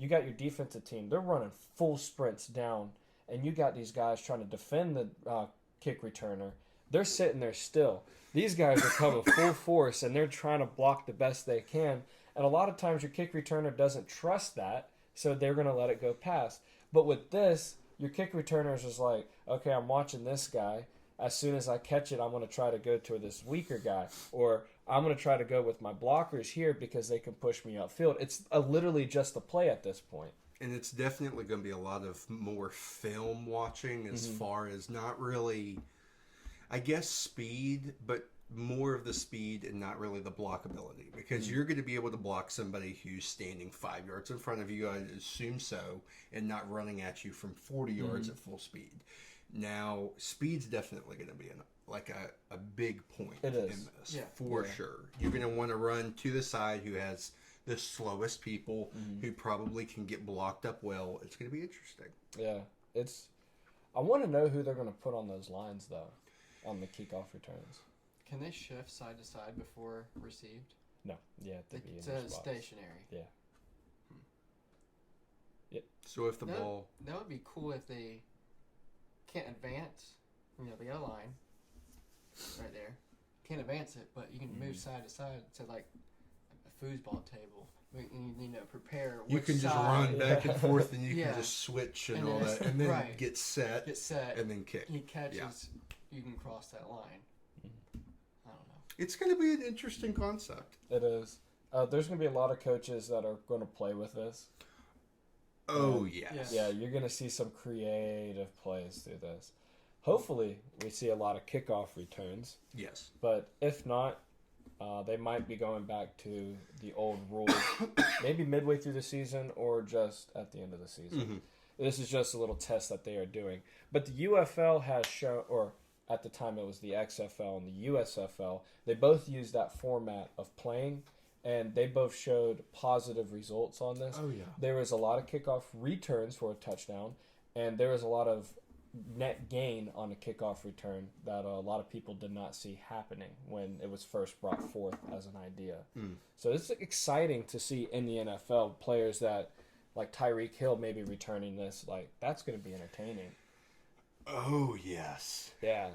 you got your defensive team, they're running full sprints down, and you got these guys trying to defend the kick returner. They're sitting there still. These guys are coming full force, and they're trying to block the best they can. And a lot of times your kick returner doesn't trust that, so they're going to let it go past. But with this, your kick returner is just like, okay, I'm watching this guy. As soon as I catch it, I'm going to try to go to this weaker guy. Or I'm going to try to go with my blockers here because they can push me upfield. It's literally just a play at this point. And it's definitely going to be a lot of more film watching as far as not really, I guess, speed, but more of the speed and not really the blockability. Because you're going to be able to block somebody who's standing 5 yards in front of you, I assume so, and not running at you from 40 yards at full speed. Now, speed's definitely going to be a big point It is. in this, for sure. You're going to want to run to the side who has the slowest people, who probably can get blocked up well. It's going to be interesting. Yeah, I want to know who they're going to put on those lines, though, on the kickoff returns. Can they shift side to side before received? No, yeah, to be in It their says spots. stationary. Yeah. Yep. So if the ball... That would be cool if they can't advance, the yellow line right there. Can't advance it, but you can move side to side to like a foosball table. Prepare. You which can just side. run back and forth, and you Yeah. can just switch and And all then that, and then right. get set, Get set. and then kick. He catches. You can cross that line. I don't know. It's going to be an interesting concept. It is. There's going to be a lot of coaches that are going to play with this. Oh, yes. Yeah, you're going to see some creative plays through this. Hopefully, we see a lot of kickoff returns. Yes. But if not, they might be going back to the old rules, maybe midway through the season or just at the end of the season. This is just a little test that they are doing. But the UFL has shown, or at the time it was the XFL and the USFL, they both used that format of playing, and they both showed positive results on this. Oh, yeah. There was a lot of kickoff returns for a touchdown, and there was a lot of net gain on a kickoff return that a lot of people did not see happening when it was first brought forth as an idea. So it's exciting to see in the NFL players that, like Tyreek Hill maybe returning this, like that's going to be entertaining. Oh, yes. Yeah.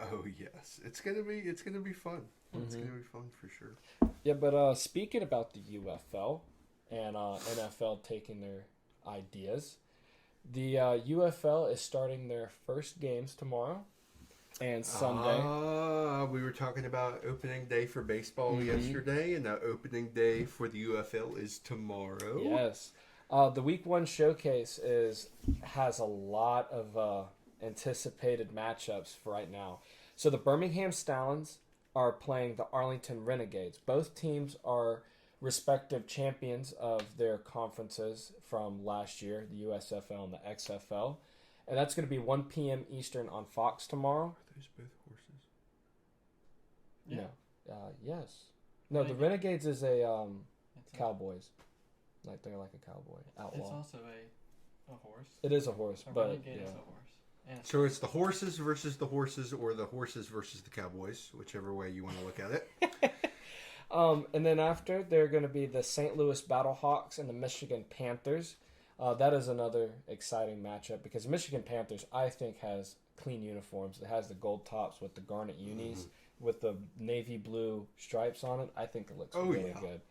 Oh, yes. It's gonna be fun. It's gonna be fun for sure. Yeah, but speaking about the UFL and NFL taking their ideas, the UFL is starting their first games tomorrow and Sunday. We were talking about opening day for baseball yesterday, and now opening day for the UFL is tomorrow. Yes. The Week 1 showcase has a lot of anticipated matchups for right now. So the Birmingham Stallions are playing the Arlington Renegades. Both teams are respective champions of their conferences from last year, the USFL and the XFL. And that's going to be 1 p.m. Eastern on Fox tomorrow. Are those both horses? Yeah. No. Yes. No, the Renegades is a Cowboys. Like they're like a cowboy outlaw. It's also a horse. It is a horse, A but renegade yeah. is a horse. And So it's the horses versus the horses, or the horses versus the Cowboys, whichever way you want to look at it. And then after, they're going to be the St. Louis Battlehawks and the Michigan Panthers. That is another exciting matchup because Michigan Panthers, I think, has clean uniforms. It has the gold tops with the garnet unis with the navy blue stripes on it. I think it looks really good.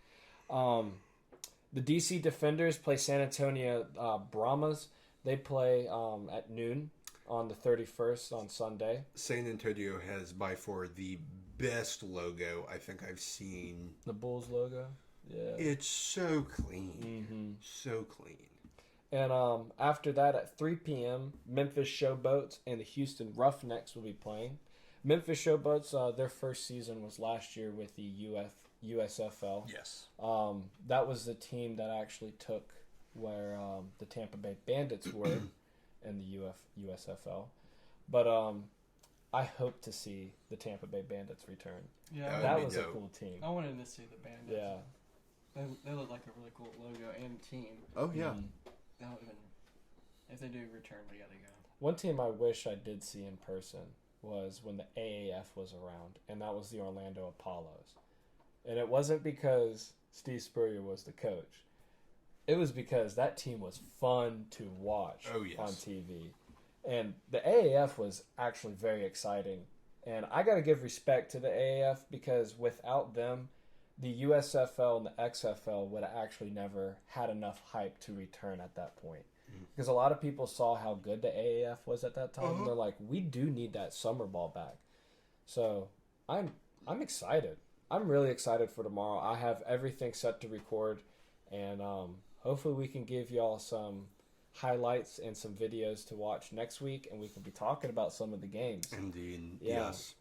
The DC Defenders play San Antonio Brahmas. They play at noon on the 31st on Sunday. San Antonio has by far the best logo I think I've seen. The Bulls logo. Yeah. It's so clean. So clean. And after that, at 3 p.m., Memphis Showboats and the Houston Roughnecks will be playing. Memphis Showboats, their first season was last year with the USFL. Yes. That was the team that actually took where the Tampa Bay Bandits were in the USFL. But I hope to see the Tampa Bay Bandits return. yeah, That be was a dope. cool team. I wanted to see the Bandits. Yeah. They look like a really cool logo and team. Oh, yeah. That would have been, if they do return, we gotta go. One team I wish I did see in person was when the AAF was around, and that was the Orlando Apollos. And it wasn't because Steve Spurrier was the coach. It was because that team was fun to watch on TV. And the AAF was actually very exciting. And I got to give respect to the AAF because without them, the USFL and the XFL would have actually never had enough hype to return at that point. Because a lot of people saw how good the AAF was at that time. Uh-huh. They're like, we do need that summer ball back. So I'm excited. I'm really excited for tomorrow. I have everything set to record, and hopefully we can give y'all some highlights and some videos to watch next week, and we can be talking about some of the games. Indeed, Yeah. yes.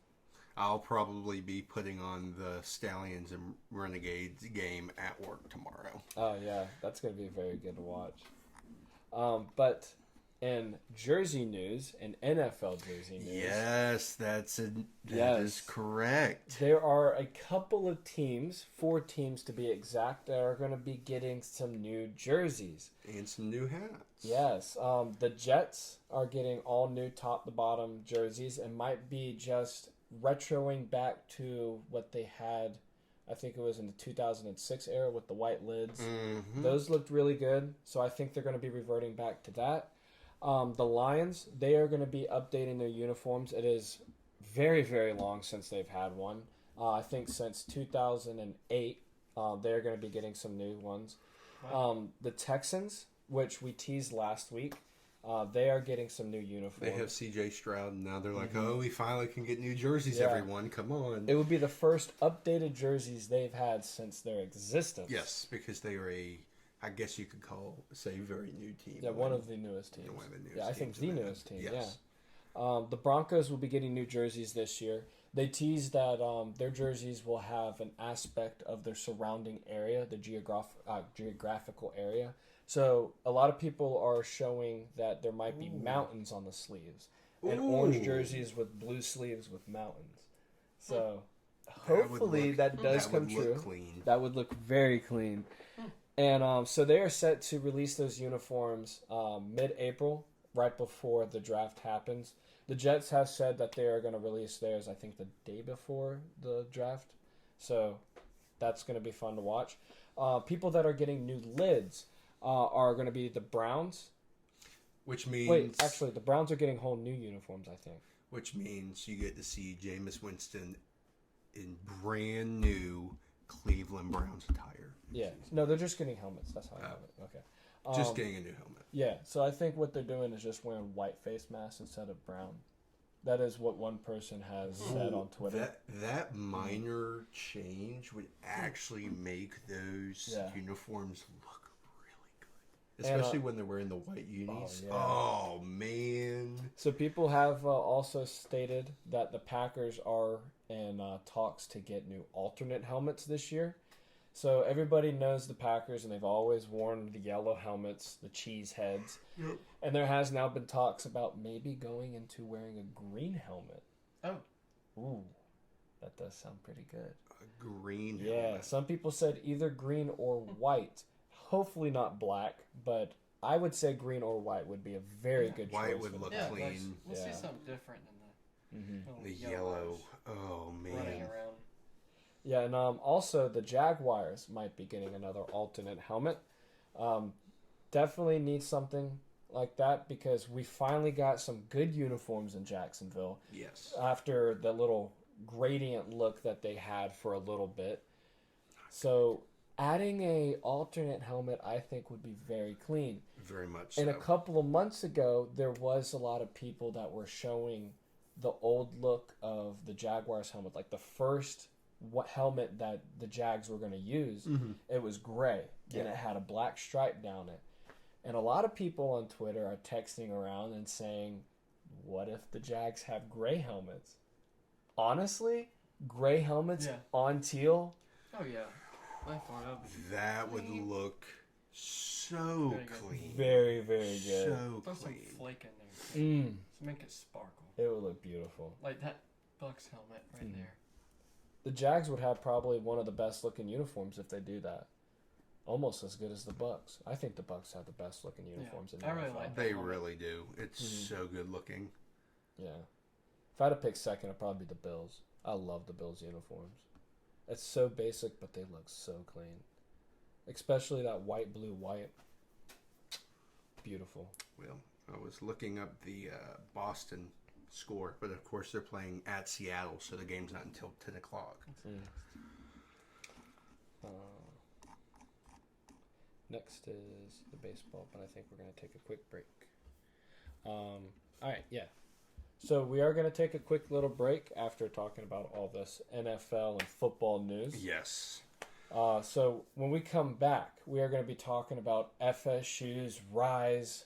I'll probably be putting on the Stallions and Renegades game at work tomorrow. Oh yeah, that's gonna be very good to watch. But in Jersey news, in NFL Jersey news, Yes, that Yes. is correct. there are a couple of teams, 4 teams to be exact, that are going to be getting some new jerseys. And some new hats. Yes, the Jets are getting all new top to bottom jerseys and might be just retroing back to what they had. I think it was in the 2006 era with the white lids. Mm-hmm. Those looked really good, so I think they're going to be reverting back to that. The Lions, they are going to be updating their uniforms. It is very, very long since they've had one. I think since 2008, they're going to be getting some new ones. The Texans, which we teased last week, they are getting some new uniforms. They have C.J. Stroud, and now they're like, oh, we finally can get new jerseys, Yeah. everyone. Come on. It would be the first updated jerseys they've had since their existence. Yes, because they are I guess you could say, very new team. Yeah, one of the newest teams. One of the newest Yeah, I think teams in the the newest team, yes. yeah. The Broncos will be getting new jerseys this year. They teased that their jerseys will have an aspect of their surrounding area, the geographical area. So a lot of people are showing that there might be mountains on the sleeves. And orange jerseys with blue sleeves with mountains. So hopefully that does come true. Clean. That would look very clean. And so they are set to release those uniforms mid-April, right before the draft happens. The Jets have said that they are going to release theirs, I think, the day before the draft. So that's going to be fun to watch. People that are getting new lids are going to be the Browns. Which means... Wait, actually, the Browns are getting whole new uniforms, I think. Which means you get to see Jameis Winston in brand new Cleveland Browns attire. Yeah. No, they're just getting helmets. That's how I have it. Okay. Just getting a new helmet. Yeah, so I think what they're doing is just wearing white face masks instead of brown. That is what one person has said on Twitter. That minor change would actually make those uniforms look really good. Especially when they're wearing the white unis. Oh, man. So people have also stated that the Packers are in talks to get new alternate helmets this year. So everybody knows the Packers, and they've always worn the yellow helmets, the cheese heads. Yep. And there has now been talks about maybe going into wearing a green helmet. Oh. Ooh, that does sound pretty good. A green Yeah, helmet. some people said either green or white. Hopefully not black, but I would say green or white would be a very good choice. White would for the look Packers. clean. We'll see something different than The little yellow. yellows Oh, running man. around. Yeah, and also the Jaguars might be getting another alternate helmet. Definitely need something like that because we finally got some good uniforms in Jacksonville Yes. after the little gradient look that they had for a little bit. So adding a alternate helmet, I think, would be very clean. Very much And so. a couple of months ago, there was a lot of people that were showing the old look of the Jaguars helmet, like the first helmet that the Jags were going to use. It was gray, and it had a black stripe down it. And a lot of people on Twitter are texting around and saying, what if the Jags have gray helmets? Honestly, gray helmets on teal? Oh, yeah. By far, That would look so Very good. clean. Very, very good. So throw some clean. flake in there. To make it sparkle. It would look beautiful. Like that Bucks helmet right there. The Jags would have probably one of the best looking uniforms if they do that. Almost as good as the Bucks. I think the Bucks have the best looking uniforms in the I really NFL. like They really do. It's so good looking. Yeah. If I had to pick second, it'd probably be the Bills. I love the Bills uniforms. It's so basic, but they look so clean. Especially that white, blue, white. Beautiful. Well, I was looking up the Boston score, but of course they're playing at Seattle, so the game's not until 10 o'clock. Next is the baseball, but I think we're going to take a quick break. All right, yeah. So we are going to take a quick little break after talking about all this NFL and football news. Yes. So when we come back, we are going to be talking about FSU's rise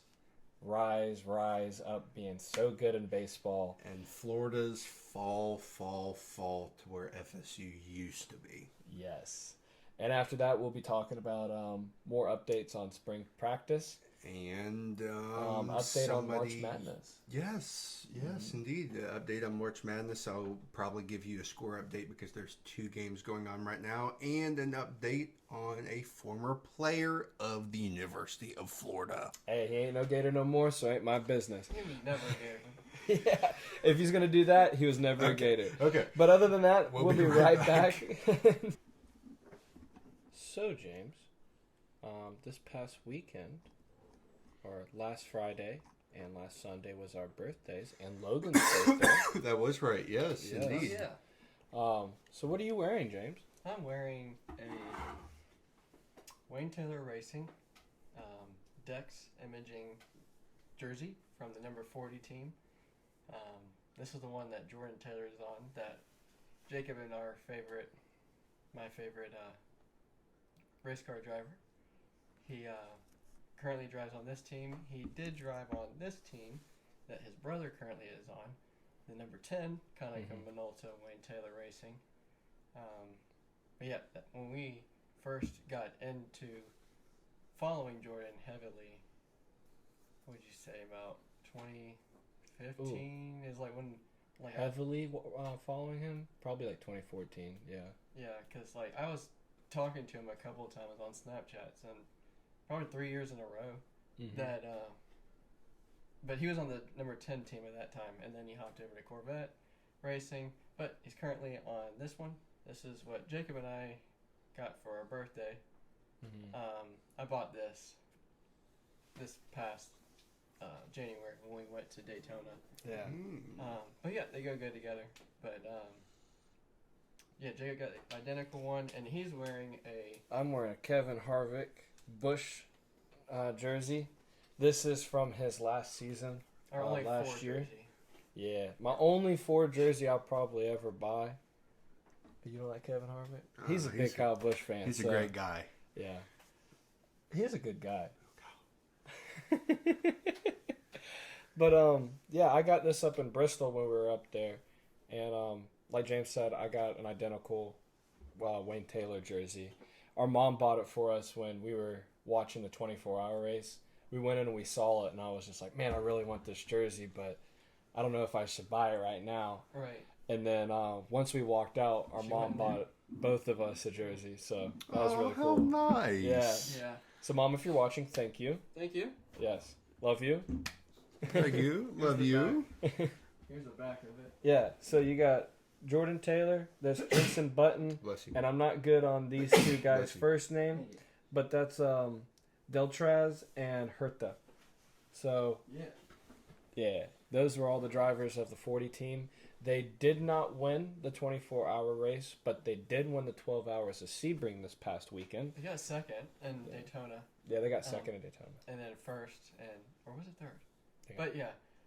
up, being so good in baseball. And Florida's fall to where FSU used to be. Yes. And after that, we'll be talking about more updates on spring practice. And update on March Madness. Yes, indeed. Update on March Madness. I'll probably give you a score update because there's 2 games going on right now. And an update on a former player of the University of Florida. Hey, he ain't no Gator no more, so ain't my business. He was never a Gator. Yeah, if he's going to do that, he was never a Gator. Okay. But other than that, we'll be right back. So, James, this past weekend, or last Friday and last Sunday was our birthdays, and Logan's birthday. That was right, yes. Indeed. Yeah. So what are you wearing, James? I'm wearing a Wayne Taylor Racing Dex Imaging jersey from the number 40 team. This is the one that Jordan Taylor is on, that Jacob and my favorite race car driver. He currently drives on this team. He did drive on this team that his brother currently is on, the number 10, Konica Minolta Wayne Taylor Racing. But yeah, when we first got into following Jordan heavily, what would you say, about 2015 is like when heavily following him? Probably like 2014, yeah. Yeah, because like I was talking to him a couple of times on Snapchats, and probably 3 years in a row that but he was on the number 10 team at that time, and then he hopped over to Corvette Racing, but he's currently on this one. This is what Jacob and I got for our birthday. I bought this past January when we went to Daytona. Yeah. But yeah, they go good together. But yeah, Jacob got the identical one, and he's wearing I'm wearing a Kevin Harvick Busch jersey. This is from his last season, our only last Ford year. jersey. Yeah, my only Ford jersey I'll probably ever buy. But you don't like Kevin Harvick? He's a big Kyle Busch fan. He's a great guy. Yeah. He is a good guy. But yeah, I got this up in Bristol when we were up there, and like James said, I got an identical Wayne Taylor jersey. Our mom bought it for us when we were watching the 24-hour race. We went in and we saw it, and I was just like, man, I really want this jersey, but I don't know if I should buy it right now. Right. And then once we walked out, our mom bought both of us a jersey, so that was really cool. How nice. Yeah. So, Mom, if you're watching, thank you. Thank you. Yes. Love you. Thank you. Love you. Here's the back of it. Yeah, so you got Jordan Taylor, there's Jensen Button, Bless you. and I'm not good on these two guys' first name, but that's Deltraz and Herta. So, yeah, those were all the drivers of the 40 team. They did not win the 24-hour race, but they did win the 12 hours of Sebring this past weekend. They got second in Daytona. Yeah, they got second in Daytona. And then first, or was it third?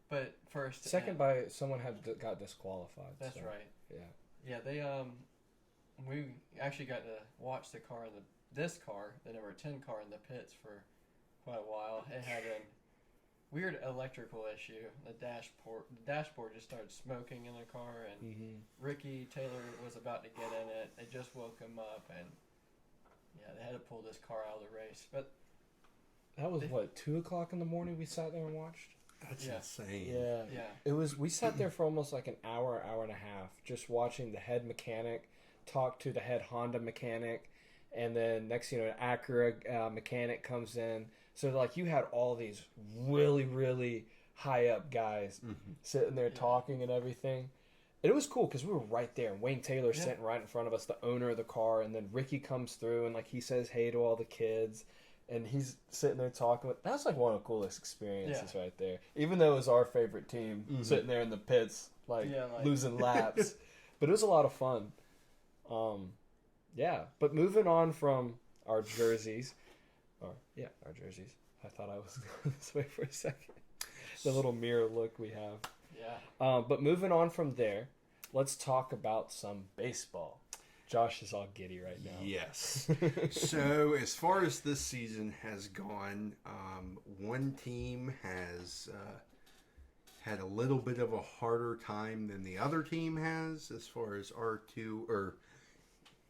But first. Second by someone got disqualified. That's right. Yeah. Yeah, they we actually got to watch the car, this car, the number 10 car in the pits for quite a while. It had a weird electrical issue. The dashboard just started smoking in the car, and Ricky Taylor was about to get in it. They just woke him up, and yeah, they had to pull this car out of the race. But that was 2:00 in the morning. We sat there and watched. That's insane. Yeah. It was. We sat there for almost like an hour and a half, just watching the head mechanic talk to the head Honda mechanic, and then next, an Acura mechanic comes in. So like you had all these really, really high up guys sitting there talking and everything. And it was cool because we were right there. And Wayne Taylor sitting right in front of us, the owner of the car. And then Ricky comes through and like he says hey to all the kids. And he's sitting there talking with. That's like one of the coolest experiences right there. Even though it was our favorite team sitting there in the pits, like losing laps. But it was a lot of fun. But moving on from our jerseys, Our jerseys. I thought I was going this way for a second. The little mirror look we have. Yeah. But moving on from there, let's talk about some baseball. Josh is all giddy right now. Yes. So as far as this season has gone, one team has had a little bit of a harder time than the other team has as far as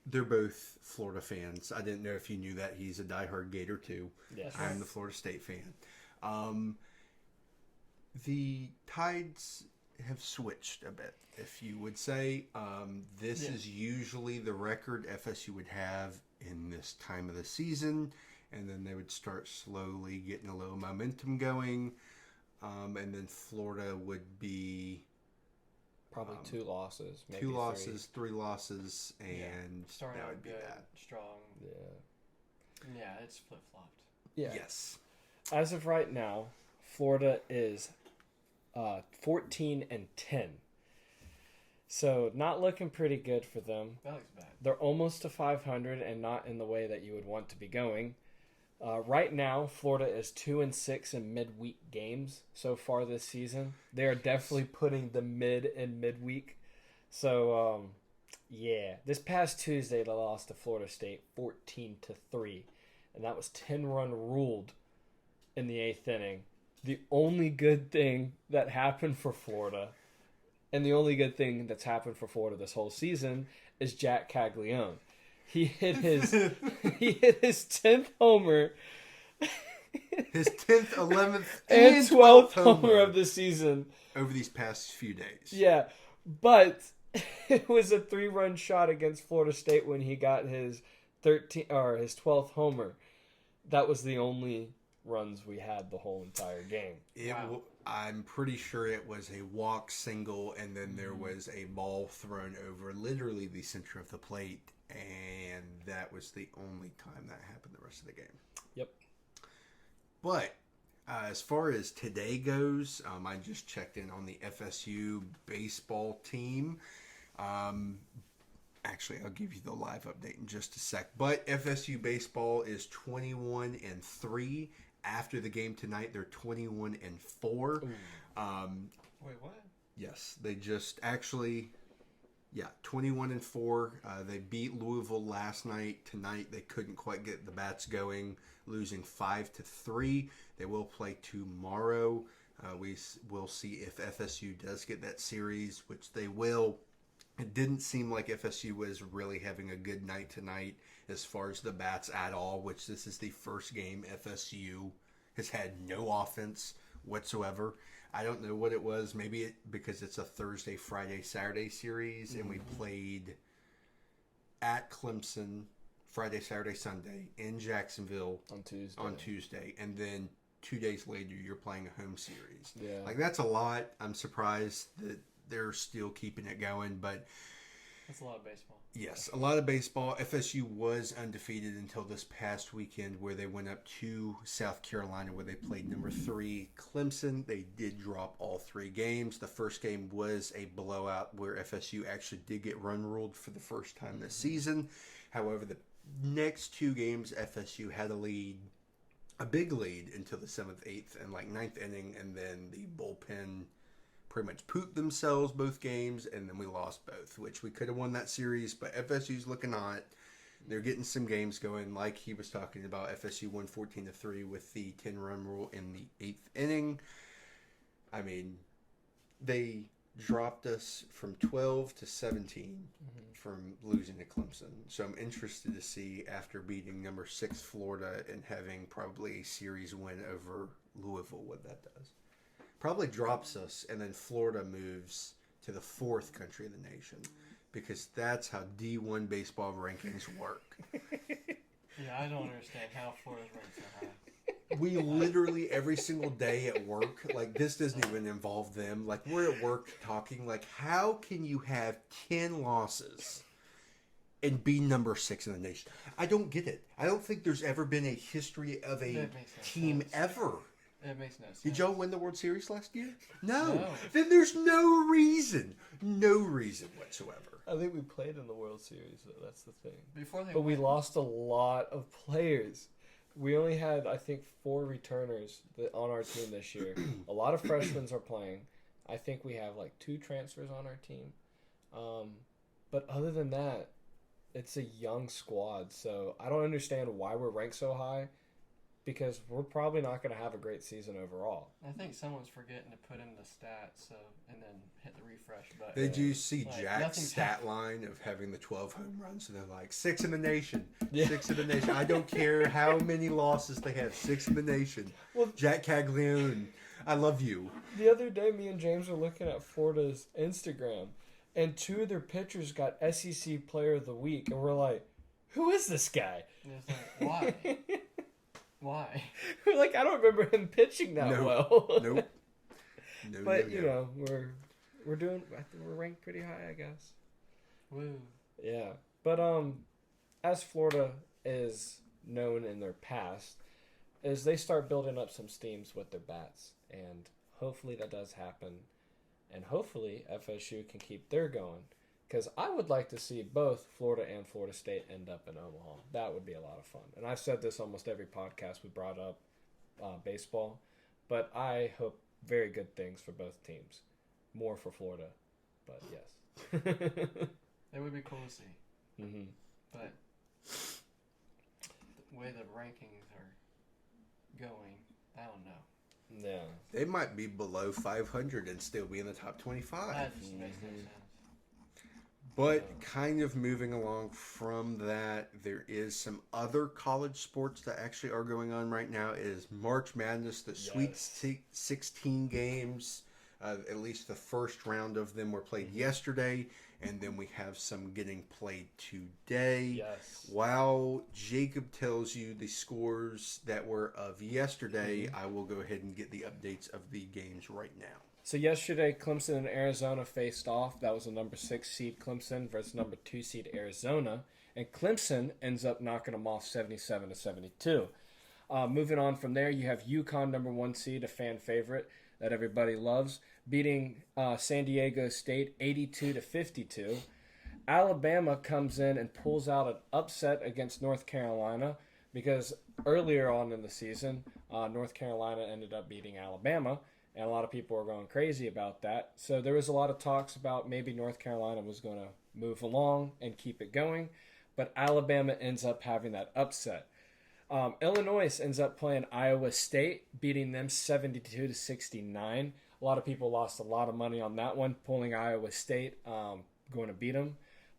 they're both Florida fans. I didn't know if you knew that. He's a diehard Gator too. Yes. I'm the Florida State fan. The tides have switched a bit, if you would say. This is usually the record FSU would have in this time of the season, and then they would start slowly getting a little momentum going, and then Florida would be Probably 2 losses, maybe 2 losses, 3 losses, and Starting that out would be good, that. strong. Yeah. Yeah, it's flip-flopped. Yeah. Yes. As of right now, Florida is 14-10. So not looking pretty good for them. That looks bad. They're almost to 500 and not in the way that you would want to be going. Right now, Florida is 2-6 in midweek games so far this season. They are definitely putting the mid in midweek. So, this past Tuesday they lost to Florida State 14-3, and that was 10-run ruled in the 8th inning. The only good thing that happened for Florida, and the only good thing that's happened for Florida this whole season, is Jack Caglione. He hit his 10th homer, His 10th, 11th, and 12th homer of the season over these past few days. Yeah, but it was a 3-run shot against Florida State when he got his 12th homer. That was the only runs we had the whole entire game. I'm pretty sure it was a walk single, and then there was a ball thrown over literally the center of the plate, and that was the only time that happened the rest of the game. Yep. But as far as today goes, I just checked in on the FSU baseball team. Actually, I'll give you the live update in just a sec. But FSU baseball is 21-3. After the game tonight, they're 21-4. Wait, what? Yes, they just actually, 21-4. They beat Louisville last night. Tonight, they couldn't quite get the bats going, losing 5-3. They will play tomorrow. We will see if FSU does get that series, which they will. It didn't seem like FSU was really having a good night tonight as far as the bats at all, which this is the first game FSU has had no offense whatsoever. I don't know what it was. Maybe because it's a Thursday, Friday, Saturday series, and we played at Clemson Friday, Saturday, Sunday in Jacksonville on Tuesday, and then 2 days later you're playing a home series. Yeah. Like, that's a lot. I'm surprised that they're still keeping it going, but That's a lot of baseball. yes, a lot of baseball. FSU was undefeated until this past weekend, where they went up to South Carolina, where they played number 3 Clemson. They did drop all 3 games. The first game was a blowout where FSU actually did get run ruled for the first time this season. However, the next 2 games, FSU had a big lead until the 7th, 8th, and 9th inning, and then the bullpen pretty much pooped themselves both games, and then we lost both, which we could have won that series, but FSU's looking hot. They're getting some games going, like he was talking about. FSU won 14-3 with the 10-run rule in the 8th inning. I mean, they dropped us from 12 to 17 from losing to Clemson. So I'm interested to see, after beating number 6 Florida and having probably a series win over Louisville, what that does. Probably drops us, and then Florida moves to the 4th country in the nation, because that's how D1 baseball rankings work. Yeah, I don't understand how Florida's ranked so high. We literally, every single day at work, this doesn't even involve them. We're at work talking, how can you have 10 losses and be number 6 in the nation? I don't get it. I don't think there's ever been a history of a That makes no team sense. ever. It makes no sense. Did y'all win the World Series last year? No. No. Then there's no reason whatsoever. I think we played in the World Series, though. That's the thing. Before they But we went, lost a lot of players. we only had, I think, 4 returners on our team this year. A lot of freshmen are playing. I think we have like 2 transfers on our team. But other than that, it's a young squad. So I don't understand why we're ranked so high, because we're probably not going to have a great season overall. I think someone's forgetting to put in the stats, and then hit the refresh button. Did you see Like, Jack's nothing's stat line of having the 12 home runs? And they're like, 6 in the nation. Yeah. 6 in the nation. I don't care how many losses they have. 6 in the nation. Well, Jack Caglione, I love you. the other day, me and James were looking at Florida's Instagram, and 2 of their pitchers got SEC Player of the Week, and we're like, who is this guy? And it's like, why? Why? We're like, I don't remember him pitching that well. Nope. No, But no, you no. know, we're doing. I think we're ranked pretty high, I guess. Woo. Yeah, but as Florida is known in their past, is they start building up some steams with their bats, and hopefully that does happen, and hopefully FSU can keep their going, because I would like to see both Florida and Florida State end up in Omaha. That would be a lot of fun, and I've said this almost every podcast we brought up baseball, but I hope very good things for both teams, more for Florida, but yes. It would be cool to see. Mm-hmm. But the way the rankings are going, I don't know. Yeah. They might be below 500 and still be in the top 25. That just makes no Mhm. sense. But kind of moving along from that, there is some other college sports that actually are going on right now. It is March Madness, the Sweet Yes. 16 games. At least the first round of them were played yesterday, and then we have some getting played today. Yes. While Jacob tells you the scores that were of yesterday, I will go ahead and get the updates of the games right now. So yesterday, Clemson and Arizona faced off. That was the number 6 seed Clemson versus number 2 seed Arizona, and Clemson ends up knocking them off 77-72. Moving on from there, you have UConn, number 1 seed, a fan favorite that everybody loves, beating San Diego State 82-52. Alabama comes in and pulls out an upset against North Carolina, because earlier on in the season, North Carolina ended up beating Alabama, and a lot of people were going crazy about that. So there was a lot of talks about maybe North Carolina was going to move along and keep it going, but Alabama ends up having that upset. Illinois ends up playing Iowa State, beating them 72-69. A lot of people lost a lot of money on that one, pulling Iowa State, going to beat them,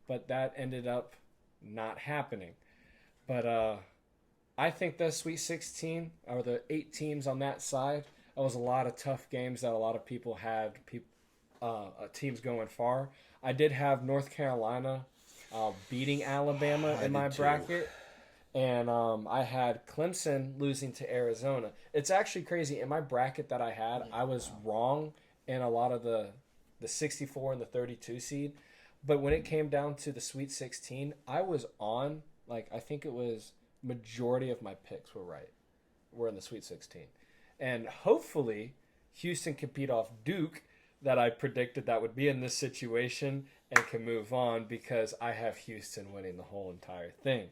but that ended up not happening. But I think the Sweet 16, or the 8 teams on that side, that was a lot of tough games that a lot of people had teams going far. I did have North Carolina beating Alabama in my bracket. And I had Clemson losing to Arizona. It's actually crazy. In my bracket that I had, I was wrong in a lot of the 64 and the 32 seed. But when it came down to the Sweet 16, I was on, like, I think it was majority of my picks were in the Sweet 16. And hopefully Houston can beat off Duke, that I predicted that would be in this situation, and can move on, because I have Houston winning the whole entire thing.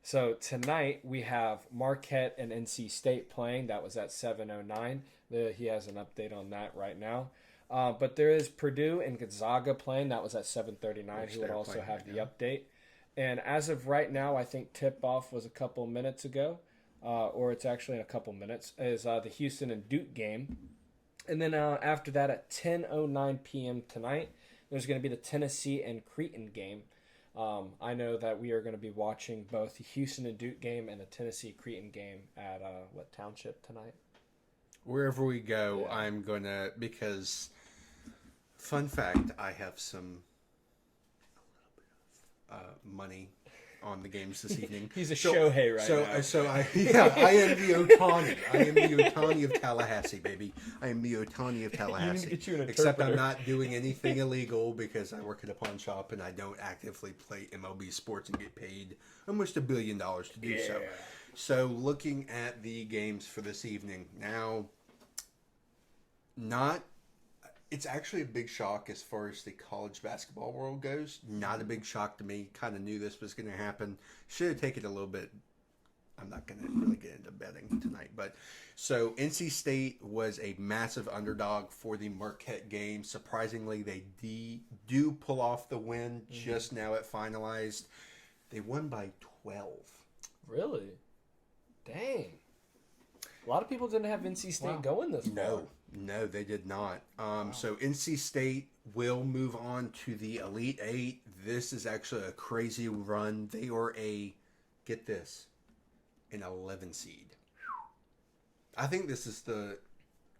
So tonight we have Marquette and NC State playing. That was at 7:09. He has an update on that right now. But there is Purdue and Gonzaga playing. That was at 7:39. He would also have the update. And as of right now, I think tip-off was a couple minutes ago, or it's actually in a couple minutes, is the Houston and Duke game. And then after that, at 10:09 p.m. tonight, there's going to be the Tennessee and Creighton game. I know that we are going to be watching both the Houston and Duke game and the Tennessee Creighton game at what township tonight? Wherever we go, Yeah. I'm going to, because, fun fact, I have some money on the games this evening. He's a Shohei right now. I am the Otani. I am the Otani of Tallahassee, baby. I am the Otani of Tallahassee. get you an Except I'm interpreter. not doing anything illegal, because I work at a pawn shop and I don't actively play MLB sports and get paid almost $1 billion to do so. So looking at the games for this evening now, it's actually a big shock as far as the college basketball world goes. Not a big shock to me. Kind of knew this was going to happen. Should have taken a little bit I'm not going to really get into betting tonight. But so NC State was a massive underdog for the Marquette game. Surprisingly, they do pull off the win. Just now it finalized. They won by 12. Really? Dang. A lot of people didn't have NC State going this far. No, they did not. So NC State will move on to the Elite Eight. This is actually a crazy run. They are get this, an 11 seed. I think this is the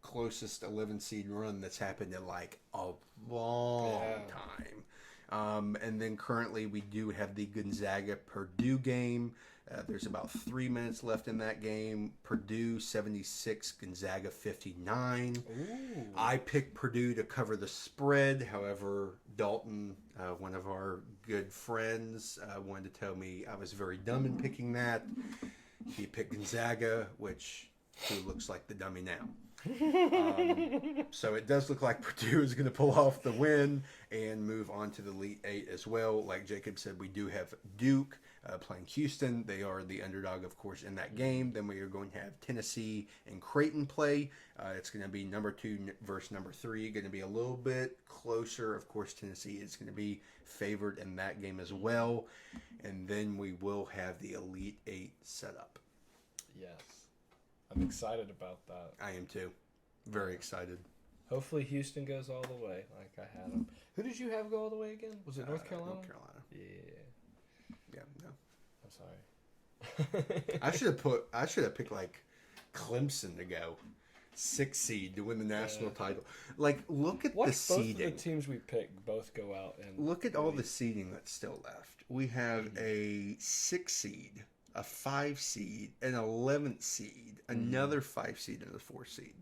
closest 11 seed run that's happened in like a long time. And then currently we do have the Gonzaga-Purdue game. There's about 3 minutes left in that game. Purdue 76, Gonzaga 59. Ooh. I picked Purdue to cover the spread. However, Dalton, one of our good friends, wanted to tell me I was very dumb in picking that. He picked Gonzaga, who looks like the dummy now. So it does look like Purdue is going to pull off the win and move on to the Elite Eight as well. Like Jacob said, we do have Duke playing Houston. They are the underdog, of course, in that game. Then we are going to have Tennessee and Creighton play. It's going to be number 2 versus number 3. Going to be a little bit closer. Of course, Tennessee is going to be favored in that game as well. And then we will have the Elite Eight set up. Yes. I'm excited about that. I am too. Very excited. Hopefully Houston goes all the way like I had them. Who did you have go all the way again? Was it North Carolina? North Carolina. Yeah. Yeah, no. I'm sorry. I should have picked like Clemson to go 6th seed to win the national title. Like, look at the seeding. Both of the teams we picked both go out and look at all the seeding that's still left. We have a 6 seed, a 5 seed, an 11th seed, another 5 seed, and a 4 seed.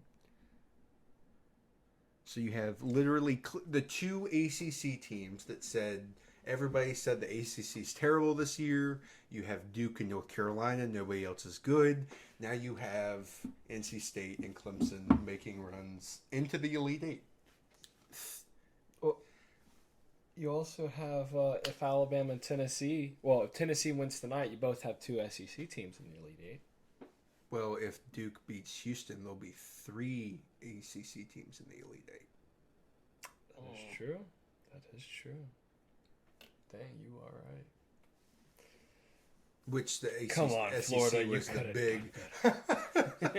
So you have literally the 2 ACC teams that said everybody said the ACC is terrible this year. You have Duke and North Carolina. Nobody else is good. Now you have NC State and Clemson making runs into the Elite Eight. Well, you also have if Alabama and Tennessee. Well, if Tennessee wins tonight, you both have 2 SEC teams in the Elite Eight. Well, if Duke beats Houston, there'll be 3 ACC teams in the Elite Eight. That is true. That is true. Dang, you are right. Which the ACC, Come on, SEC Florida, was you the could've big.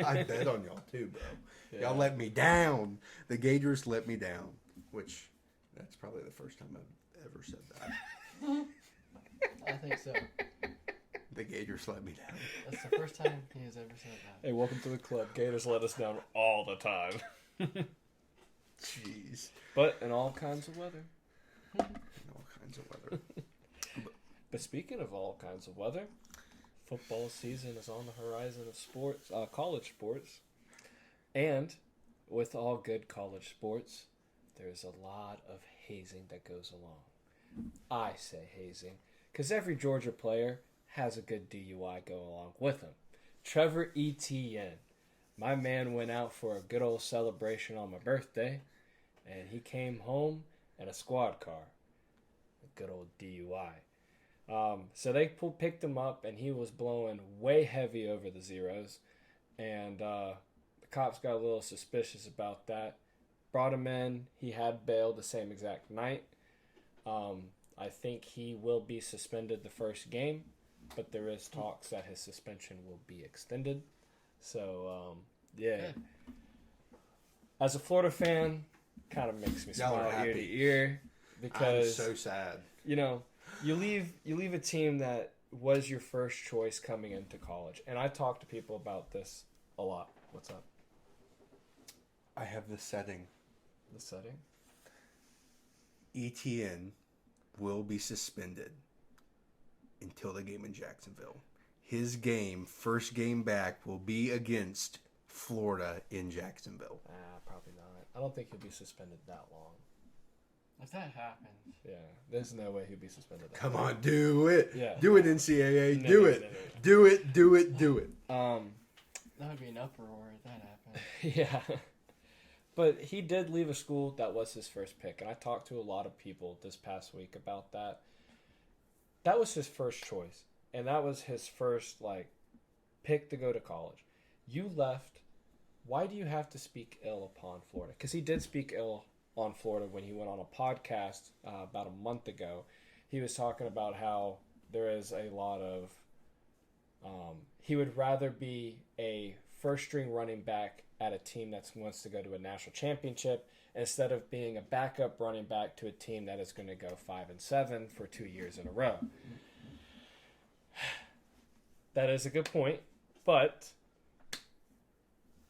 I bet on y'all too, bro. Yeah. Y'all let me down. The Gators let me down. Which, that's probably the first time I've ever said that. I think so. The Gators let me down. That's the first time he has ever said that. Hey, welcome to the club. Gators let us down all the time. Jeez. But in all kinds of weather. All kinds of weather. But speaking of all kinds of weather, football season is on the horizon of sports, college sports. And with all good college sports, there's a lot of hazing that goes along. I say hazing because every Georgia player has a good DUI go along with him. Trevor Etienne, my man, went out for a good old celebration on my birthday, and he came home in a squad car. A good old DUI. So they picked him up, and he was blowing way heavy over the zeros, and the cops got a little suspicious about that. Brought him in. He had bail the same exact night. I think he will be suspended the first game, but there is talks that his suspension will be extended. So, yeah. As a Florida fan, kind of makes me smile ear to ear because I'm so sad. You know, you leave a team that was your first choice coming into college. And I talk to people about this a lot. What's up? I have the setting. The setting? ETN will be suspended until the game in Jacksonville. His game, first game back, will be against Florida in Jacksonville. Probably not. I don't think he'll be suspended that long. If that happens. Yeah, there's no way he'll be suspended that Come long. on, do it. Yeah. Do it, NCAA. No, do no, it. no, no, no. Do it, do it, do it. That would be an uproar if that happened. Yeah. But he did leave a school that was his first pick, and I talked to a lot of people this past week about that. That was his first choice, and that was his first, picked to go to college. You left. Why do you have to speak ill upon Florida? Because he did speak ill on Florida when he went on a podcast about a month ago. He was talking about how there is a lot of he would rather be a first-string running back at a team that wants to go to a national championship instead of being a backup running back to a team that is going to go 5-7 for 2 years in a row. That is a good point, but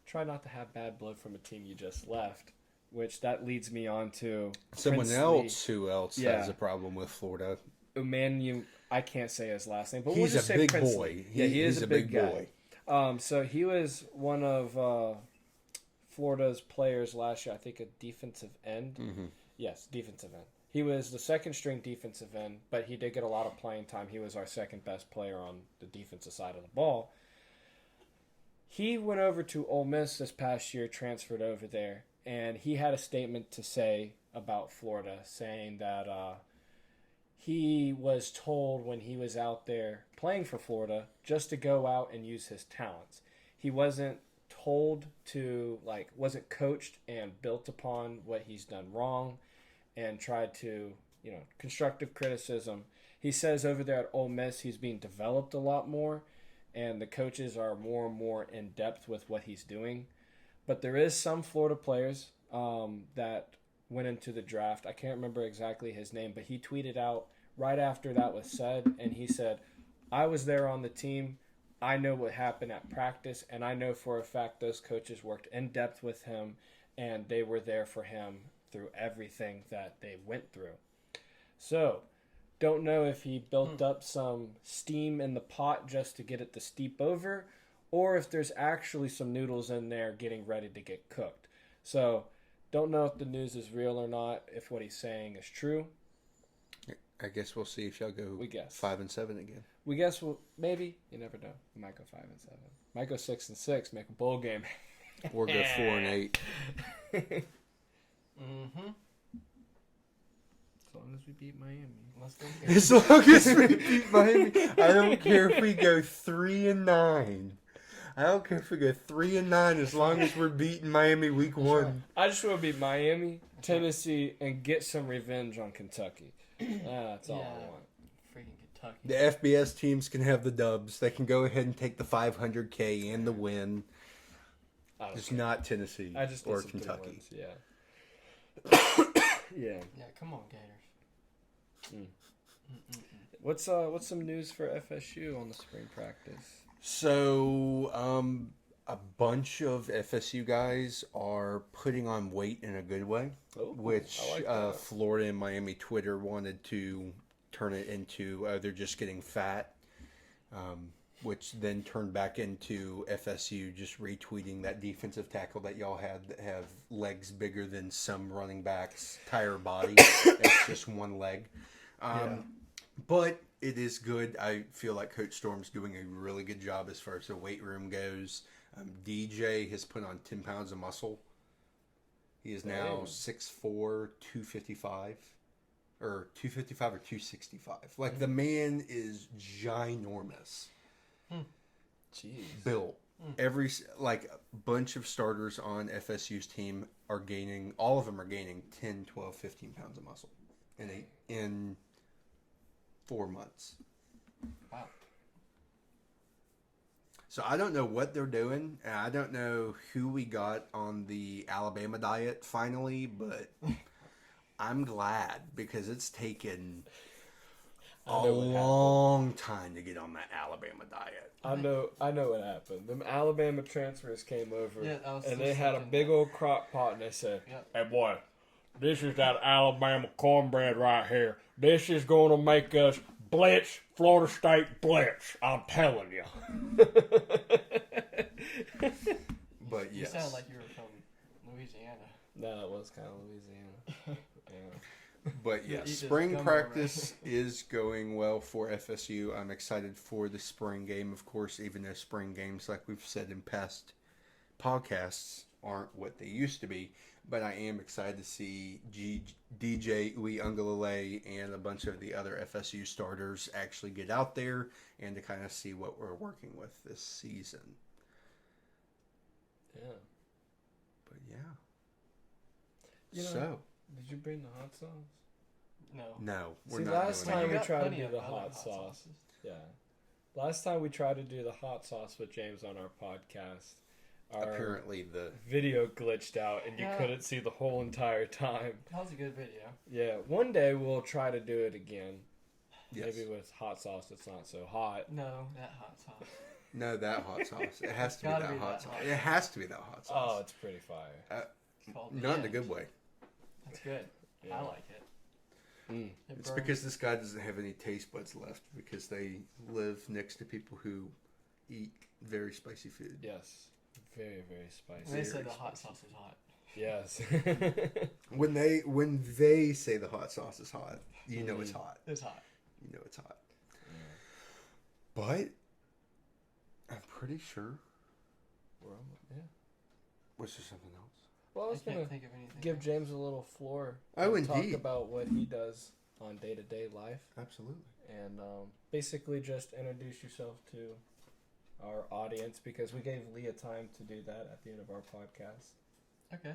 try not to have bad blood from a team you just left, which that leads me on to someone else who has a problem with Florida. I can't say his last name, but he's we'll just a say big Princely. boy. He is a big boy. guy. So he was one of Florida's players last year. I think a defensive end. Mm-hmm. Yes, defensive end. He was the second string defensive end, but he did get a lot of playing time. He was our second best player on the defensive side of the ball. He went over to Ole Miss this past year, transferred over there, and he had a statement to say about Florida, saying that he was told when he was out there playing for Florida just to go out and use his talents. He wasn't told to, wasn't coached and built upon what he's done wrong and tried to, constructive criticism. He says over there at Ole Miss he's being developed a lot more and the coaches are more and more in depth with what he's doing. But there is some Florida players that went into the draft. I can't remember exactly his name, but he tweeted out right after that was said, and he said, I was there on the team. I know what happened at practice, and I know for a fact those coaches worked in depth with him, and they were there for him through everything that they went through. So, don't know if he built up some steam in the pot just to get it to steep over, or if there's actually some noodles in there getting ready to get cooked. So, don't know if the news is real or not, if what he's saying is true. I guess we'll see if y'all go 5-7 again. We guess maybe. You never know. We might go 5-7. Might go 6-6. Make a bowl game. Or go 4-8. Mm-hmm. As long as we beat Miami. Let's go. As long as we beat Miami, I don't care if we go 3-9. I don't care if we go 3-9 as long as we're beating Miami week 1. I just want to beat Miami, Tennessee, and get some revenge on Kentucky. That's all I want. Freaking Kentucky. The FBS teams can have the dubs. They can go ahead and take the $500K and the win. Just not Tennessee or Kentucky. Yeah. Yeah. Yeah, come on, Gators. What's some news for FSU on the spring practice? So, a bunch of FSU guys are putting on weight in a good way, which Florida and Miami Twitter wanted to turn it into they're just getting fat, which then turned back into FSU just retweeting that defensive tackle that y'all had that have legs bigger than some running back's entire body. It's just one leg. But it is good. I feel like Coach Storm's doing a really good job as far as the weight room goes. DJ has put on 10 pounds of muscle. He is now 6'4", 255. Or 255 or 265. Like, the man is ginormous. Jeez. Built. Every, a bunch of starters on FSU's team are gaining, all of them are gaining 10, 12, 15 pounds of muscle in 4 months. Wow. So I don't know what they're doing, and I don't know who we got on the Alabama diet finally, but I'm glad because it's taken a long time to get on that Alabama diet. I know what happened. Them Alabama transfers came over, and they had a big that. old crock pot, and they said, "Hey boy, this is that Alabama cornbread right here. This is going to make us blitz, Florida State blitz. I'm telling you." But You yes. sound like you were from Louisiana. No, it was kind of Louisiana. Yeah. But You yes, just spring gumbo, practice is going well for FSU. I'm excited for the spring game, of course, even though spring games, like we've said in past podcasts, aren't what they used to be. but I am excited to see DJ Uiagalelei and a bunch of the other FSU starters actually get out there and to kind of see what we're working with this season. Yeah. But yeah. You know, So. Did you bring the hot sauce? No, we're See, not last doing time that. we tried to plenty do of the other hot sauce. sauces. Yeah. Last time we tried to do the hot sauce with James on our podcast, our Apparently the video glitched out and you Yeah. couldn't see the whole entire time. That was a good video. Yeah, one day we'll try to do it again. yes. Maybe with hot sauce that's not so hot. No, that hot sauce. No, that hot sauce. It has to be Gotta that be hot that sauce. hot It has to be that hot Oh, sauce. it's pretty fire. It's called Not in a Hand. good way. That's good. Yeah. I like it. Mm. It It's burns. because this guy doesn't have any taste buds left because they live next to people who eat very spicy food. Yes. Very, very spicy. They said the very hot spicy. sauce is hot. Yes. When they say the hot sauce is hot, you know it's hot. It's hot. You know it's hot. But I'm pretty sure. Yeah. Was there something else? Well, I I was going can't to think of anything. give else. James a little floor. Oh, and talk indeed. about what he does on day-to-day life. Absolutely. And basically just introduce yourself to our audience because we gave Leah time to do that at the end of our podcast. Okay.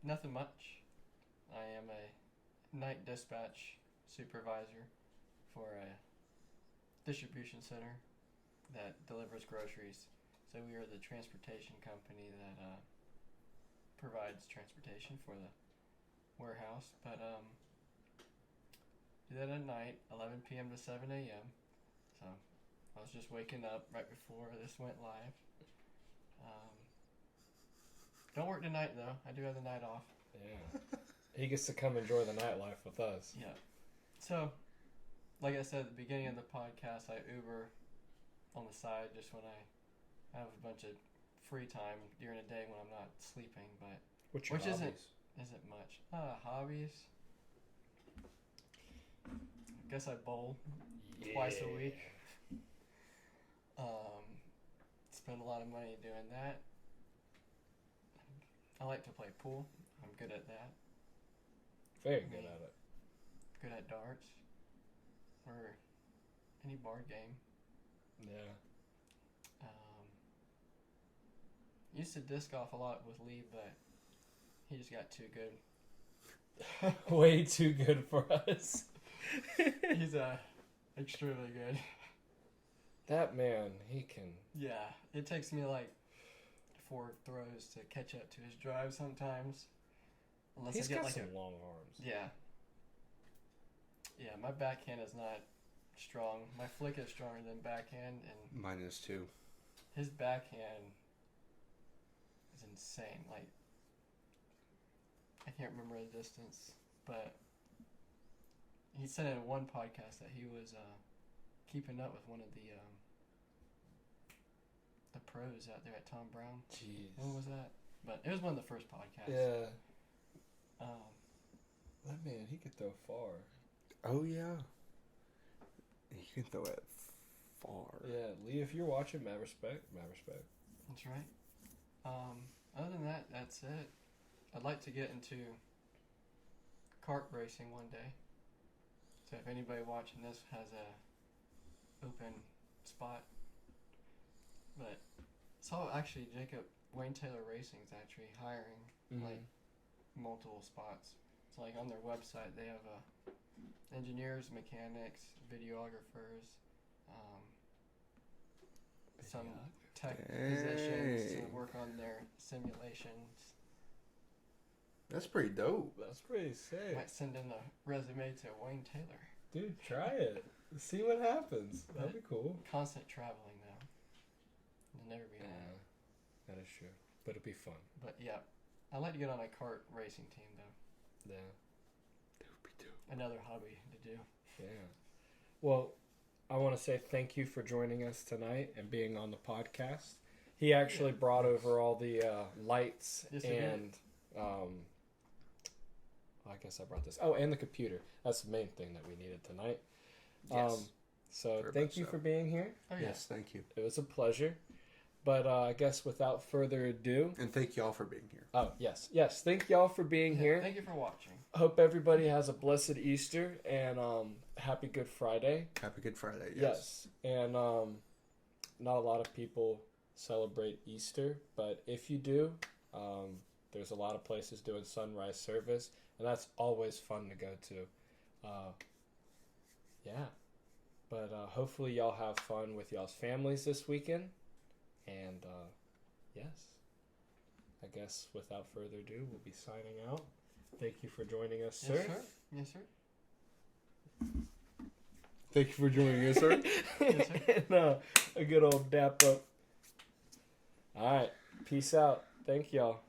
Nothing much. I am a night dispatch supervisor for a distribution center that delivers groceries. So we are the transportation company that provides transportation for the warehouse. But do that at night, 11 p.m. to 7 a.m. So I was just waking up right before this went live. Don't work tonight though. I do have the night off. Yeah. He gets to come enjoy the nightlife with us. Yeah. So, like I said at the beginning of the podcast, I Uber on the side just when I have a bunch of free time during the day when I'm not sleeping. But What's your Which isn't- hobbies? isn't much. Hobbies. I guess I bowl twice a week. Spend a lot of money doing that. I like to play pool. I'm good at that. Very good at it. Good at darts. Or any board game. Yeah. Used to disc golf a lot with Lee, but he just got too good. Way too good for us. He's extremely good. That man, he can. Yeah, it takes me like 4 throws to catch up to his drive sometimes. Unless He's I get got like some long arms. yeah. Yeah, my backhand is not strong. My flick is stronger than backhand, and Mine is too. his backhand is insane. Like, I can't remember the distance, but he said in one podcast that he was keeping up with one of the pros out there at Tom Brown. Jeez. When was that? But it was one of the first podcasts. Yeah. Um, That man, he could throw far. Oh yeah. You can throw it far. Yeah, Lee, if you're watching, mad respect. Mad respect. that's right. Other than that, that's it. I'd like to get into kart racing one day. So if anybody watching this has a open spot, but so actually Jacob Wayne Taylor Racing is actually hiring like multiple spots. It's like on their website they have engineers, mechanics, videographers, some tech positions to Dang. work on their simulations. That's pretty dope. That's pretty sick. Might send in a resume to Wayne Taylor. Dude, try it. See what happens. That'd be cool. Constant traveling though. You'll never be Yeah, home. that is true. But it'd be fun. But yeah, I'd like to get on a kart racing team though. Yeah. That would be dope. Another hobby to do. Yeah. Well, I want to say thank you for joining us tonight and being on the podcast. He actually brought over all the lights Yes, he did. and I guess I brought this. Oh, and the computer. That's the main thing that we needed tonight. Yes. So Very thank much you so. for being here. Oh yeah. Yes, thank you. It was a pleasure. But I guess without further ado. And thank y'all for being here. Oh, yes. Yes. Thank y'all for being here. Thank you for watching. Hope everybody has a blessed Easter and happy Good Friday. Happy Good Friday. Yes. And not a lot of people celebrate Easter, but if you do, there's a lot of places doing sunrise service, and that's always fun to go to. Yeah. But hopefully y'all have fun with y'all's families this weekend. And yes, I guess without further ado, we'll be signing out. Thank you for joining us, sir. Yes, sir. Yes, sir. Thank you for joining us, sir. Yes, sir. And a good old dap up. All right. Peace out. Thank y'all.